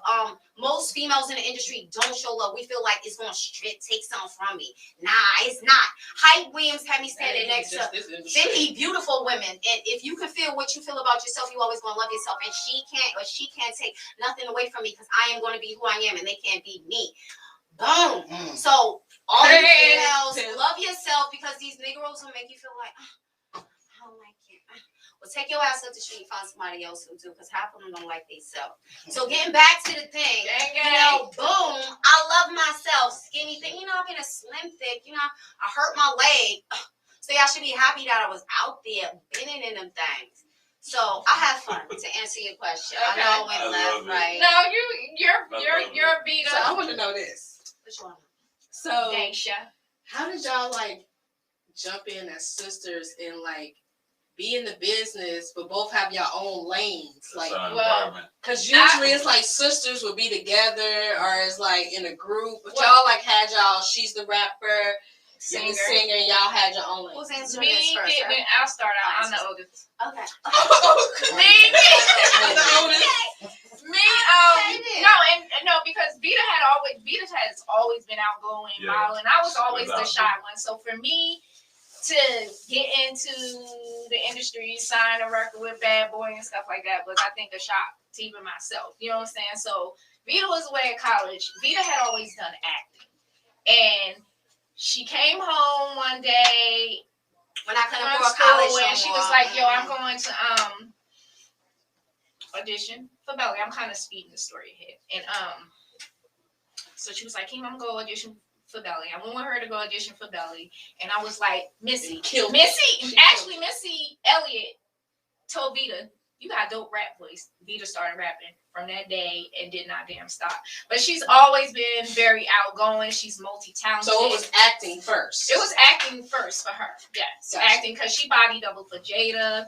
Most females in the industry don't show love. We feel like it's going to take something from me. Nah, it's not. Hype Williams had me standing next to 50 beautiful women. And if you can feel what you feel about yourself, you always going to love yourself. And she can't take nothing away from me, because I am going to be who I am, and they can't be me. Boom. So all you females, love yourself, because these niggas will make you feel like, I don't like you. Well, take your ass up the street and find somebody else who do, because half of them don't like themselves. So getting back to the thing, boom, I love myself. Skinny thing, I've been a slim thick, I hurt my leg. So y'all should be happy that I was out there bending in them things. So I had fun, to answer your question. Okay. I know I went left, right. No, you're Vita. So I want to know this. Which one? So Dasha. how did y'all jump in as sisters and be in the business, but both have your own lanes? Because usually it's sisters would be together, or it's in a group. But y'all had she's the rapper, singer, and y'all had your own lane. Who's answering this first? I'll start out. I'm the oldest. Okay. No, because Vita has always been outgoing, modeling. I was always the shy one. So for me to get into the industry, sign a record with Bad Boy and stuff like that was, I think, a shock to even myself. You know what I'm saying? So Vita was away at college. Vita had always done acting, and she came home one day when I couldn't from afford school, college, and she was like, "Yo, I'm going to audition for Belly." I'm kind of speeding the story ahead, and so she was like, "Kima, I'm gonna go audition for Belly." I went with her to go audition for Belly, and I was like, Missy Elliott told Vita, "You got a dope rap voice." Vita started rapping from that day and did not damn stop. But she's always been very outgoing. She's multi-talented. So it was acting first. It was acting first for her. Yeah, so acting, because she body doubled for Jada.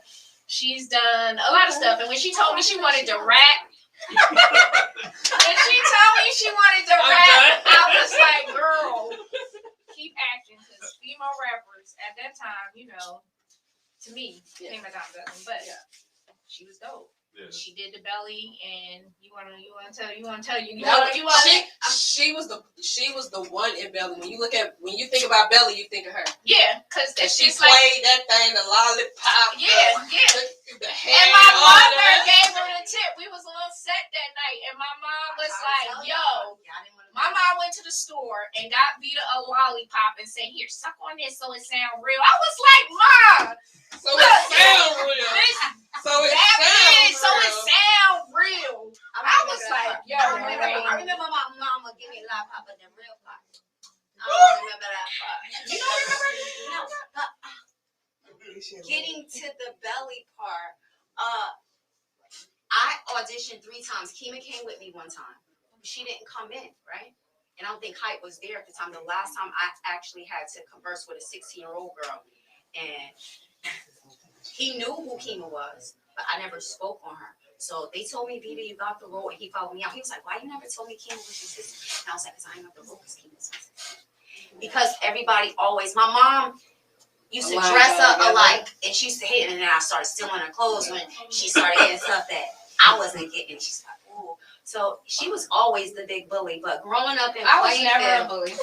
She's done a lot of stuff. And when she told me she wanted to rap, I was like, girl, keep acting. Because female rappers at that time, you know, to me, came a dime a dozen. But she was dope. Yeah. She did the belly, and she was the one in Belly. When you think about Belly, you think of her. Yeah, because she played that thing, the lollipop. Yeah. The hair, and my mother gave her the tip. We was a little set that night, and my mom was like, "Yo." My mom went to the store and got Vita a lollipop and said, "Here, suck on this so it sound real." I was like, "Mom, so it sound real. So it sound real." I was like, "Yo, I remember my mom would give me a lollipop, but the real part. I don't remember that part. You don't remember? No. Getting to the belly part, I auditioned 3 times. Kima came with me one time. She didn't come in, right? And I don't think Hype was there at the time. The last time I actually had to converse with a 16-year-old girl, and he knew who Kima was, but I never spoke on her. So they told me, "Vita, you got the role," and he followed me out. He was like, "Why you never told me Kima was your sister?" And I was like, "Because I ain't got the role, because Kima's my sister." Because everybody always, my mom used to dress up alike, and she used to hate it, and then I started stealing her clothes when she started getting stuff that I wasn't getting. She's like, "Ooh." So she was always the big bully, but growing up in I was never Plainfield, a bully.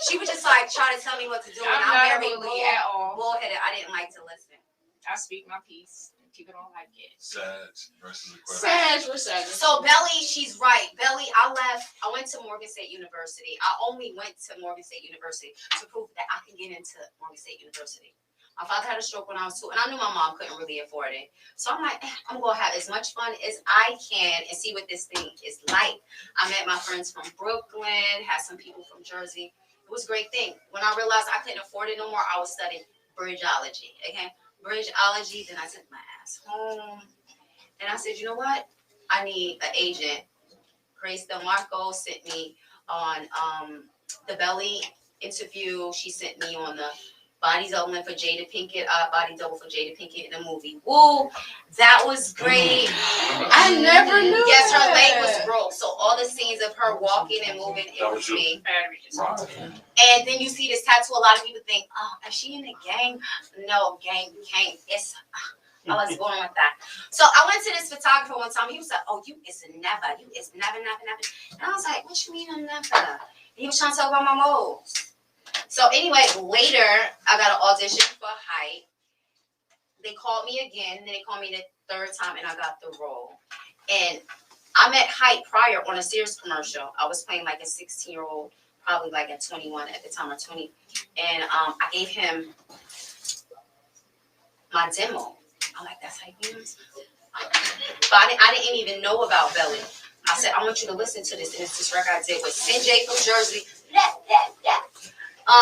She would just like try to tell me what to do, and I'm I'm not very a bully at all. bullheaded. I didn't like to listen. I speak my piece. People don't like it. Sag versus the question. Sag versus Sag. So Belly, she's right. Belly, I went to Morgan State University. I only went to Morgan State University to prove that I can get into Morgan State University. My father had a stroke when I was 2, and I knew my mom couldn't really afford it. So I'm like, I'm going to have as much fun as I can and see what this thing is like. I met my friends from Brooklyn, had some people from Jersey. It was a great thing. When I realized I couldn't afford it no more, I was studying bridgeology. Okay? Bridgeology. Then I took my ass home. And I said, you know what? I need an agent. Grace DeMarco sent me on the Belly interview. She sent me on the body doubling for Jada Pinkett, body double for Jada Pinkett in the movie. Woo, that was great. I never knew. Yes, her leg was broke, so all the scenes of her walking and moving, it was me. And then you see this tattoo. A lot of people think, "Oh, is she in a gang?" No, gang. It's. I was going with that. So I went to this photographer one time. He was like, "Oh, you is never. You is never. And I was like, "What you mean I'm never?" And he was trying to talk about my moles. So anyway, later I got an audition for Hype. They called me again, and then they called me the 3rd time, and I got the role. And I met Hype prior on a Sears commercial. I was playing like a 16-year-old, probably like at 21 at the time, or 20. And I gave him my demo. I'm like, "That's Hype Williams." But I didn't even know about Belly. I said, "I want you to listen to this." And it's this record I did with Sinjay from Jersey.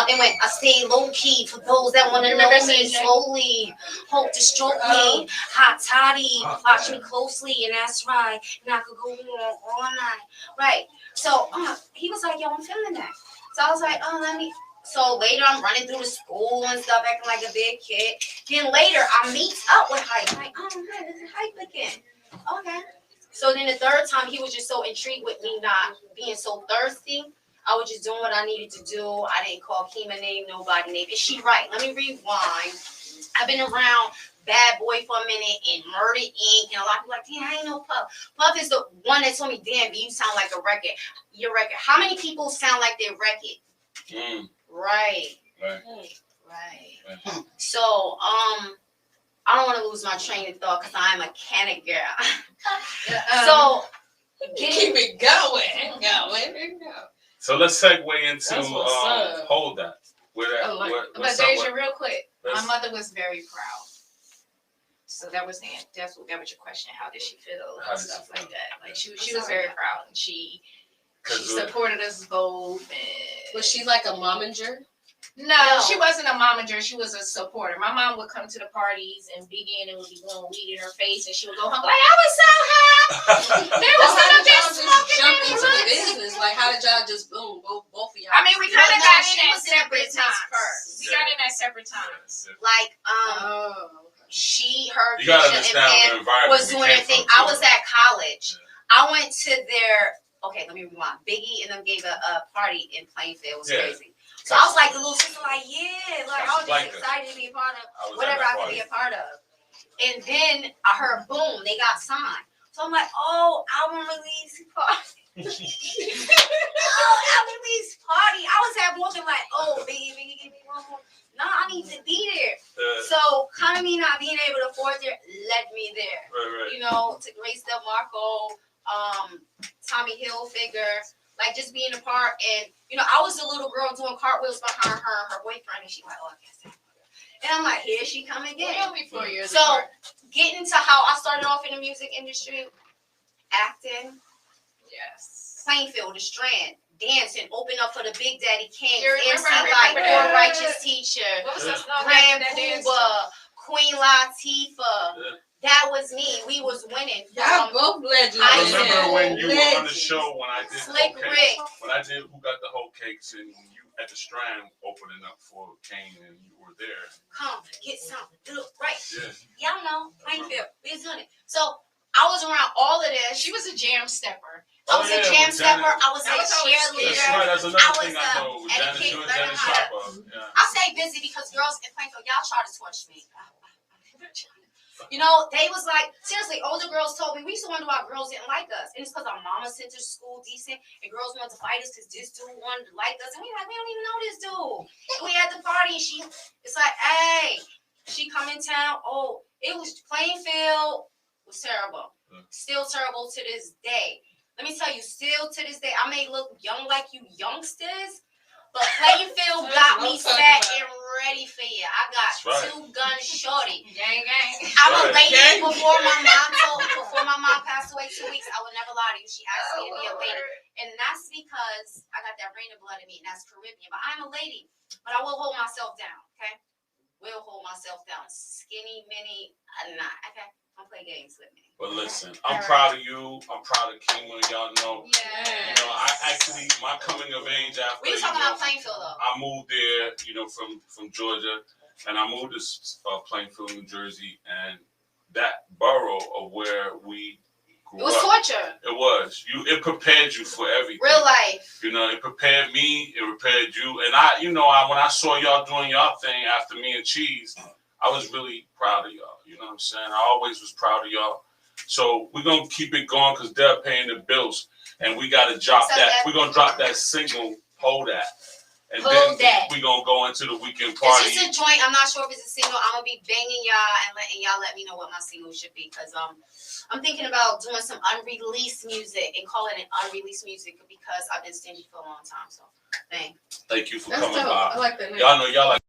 It went, "I stay low key for those that want to know me slowly. Hope to stroke me. Hot toddy. Watch me closely. And that's right. And I could go on all night." Right. So he was like, "Yo, I'm feeling that." So I was like, "Oh, let me." So later I'm running through the school and stuff, acting like a big kid. Then later I meet up with Hype. I'm like, "Oh, man, this is Hype again." Okay. So then the 3rd time he was just so intrigued with me not being so thirsty. I was just doing what I needed to do. I didn't call Kima name, nobody name. Is she right? Let me rewind. I've been around Bad Boy for a minute and Murder Inc. And a lot of people like, "Damn, I ain't no Puff." Puff is the one that told me, "Damn, you sound like a record." Your record. How many people sound like their record? Right. So, I don't want to lose my train of thought because I'm a mechanic girl. So, keep it going. So let's segue into Hold That. But Deja, real quick, my mother was very proud. So that was what your question. How did she feel and stuff like that? Like she was very proud, and she supported us both. And was she like a momager? No, she wasn't a momager. She was a supporter. My mom would come to the parties and begin and would be blowing weed in her face, and she would go home like, "I was so high." They was how did y'all just jump into the business? Like, how did y'all just boom, both of y'all? I mean, we kind of got in at separate times. We got in at separate times. Like, her, You gotta Keisha, and understand Pam the environment was we doing came their thing. from, I was at college. I went to their, okay, let me rewind. Biggie and them gave a party in Plainfield. It was crazy. So I was like the little sister, like, yeah, like I was just excited to be a part of whatever I could be a part of. And then I heard, boom, they got signed. So I'm like, oh, album release party. Oh, album release party. I was at walking like, oh, Biggie, give me one more. No, I need to be there. So kind of me not being able to afford there led me there. Right. You know, to Grace DeMarco, Tommy Hilfiger, like just being a part. And, you know, I was the little girl doing cartwheels behind her and her boyfriend. And she like, oh, I can't stand her. And I'm like, here she come again. So getting to how I started off in the music industry, acting. Yes. Plainfield, the Strand, dancing, open up for the Big Daddy Kings, I MC remember Light, that. Poor Righteous Teacher, What was that song? Grand That dance? Puba, Queen Latifah. That was me. We was winning. Y'all both legends. I I remember when you were on the Legends. show when I did Slick Whole Rick. Cakes. When I did Who Got the Whole Cakes and you at the Strand opening up for Kane and you were there. Come, get some. Look, right. Yeah. Y'all know, Plainfield. We was doing it. So I was around all of this. She was a jam stepper. I was a jam stepper. I was a That was always cheerleader. That's right. That's I another was thing I know. With Janet, educated, you and learning Janet how to. Chopper. Yeah. I say busy because girls in Plainfield, y'all try to torch me. You know, they was like, seriously, older girls told me, we used to wonder why girls didn't like us. And it's because our mama sent us to school decent, and girls wanted to fight us because this dude wanted to like us. And we like, we don't even know this dude. And we at the party, and it's like, hey, she come in town. Oh, it was Plainfield was terrible. Still terrible to this day. Let me tell you, still to this day, I may look young like you youngsters, but Plainfield got me set and ready for you. I got two gun shorty. Gang. I'm a lady before my mom passed away 2 weeks. I would never lie to you. She asked me to be a lady. And that's because I got that rain of blood in me, and that's Caribbean. But I'm a lady. But I will hold myself down, okay? Will hold myself down. Skinny, mini, I'm not, okay? Don't play games with me. But listen, I'm proud of you. I'm proud of Kima. Y'all know. Yeah. You know, I actually, my coming of age after, We were talking about Plainfield, though. I moved there, you know, from Georgia, and I moved to Plainfield, New Jersey, and that borough of where we grew up. It was torture. It was. It prepared you for everything. Real life. You know, it prepared me. It prepared you. And when I saw y'all doing y'all thing after me and Cheese, I was really proud of y'all. You know what I'm saying? I always was proud of y'all. So we're going to keep it going because they're paying the bills. And we got to drop that. We're going to drop that single, Hold That. And then we're going to go into the weekend party. It's just a joint. I'm not sure if it's a single. I'm going to be banging y'all and letting y'all let me know what my single should be. Because I'm thinking about doing some unreleased music and calling it unreleased music because I've been stingy for a long time. So, thank you for coming by. I like that name. Y'all know y'all like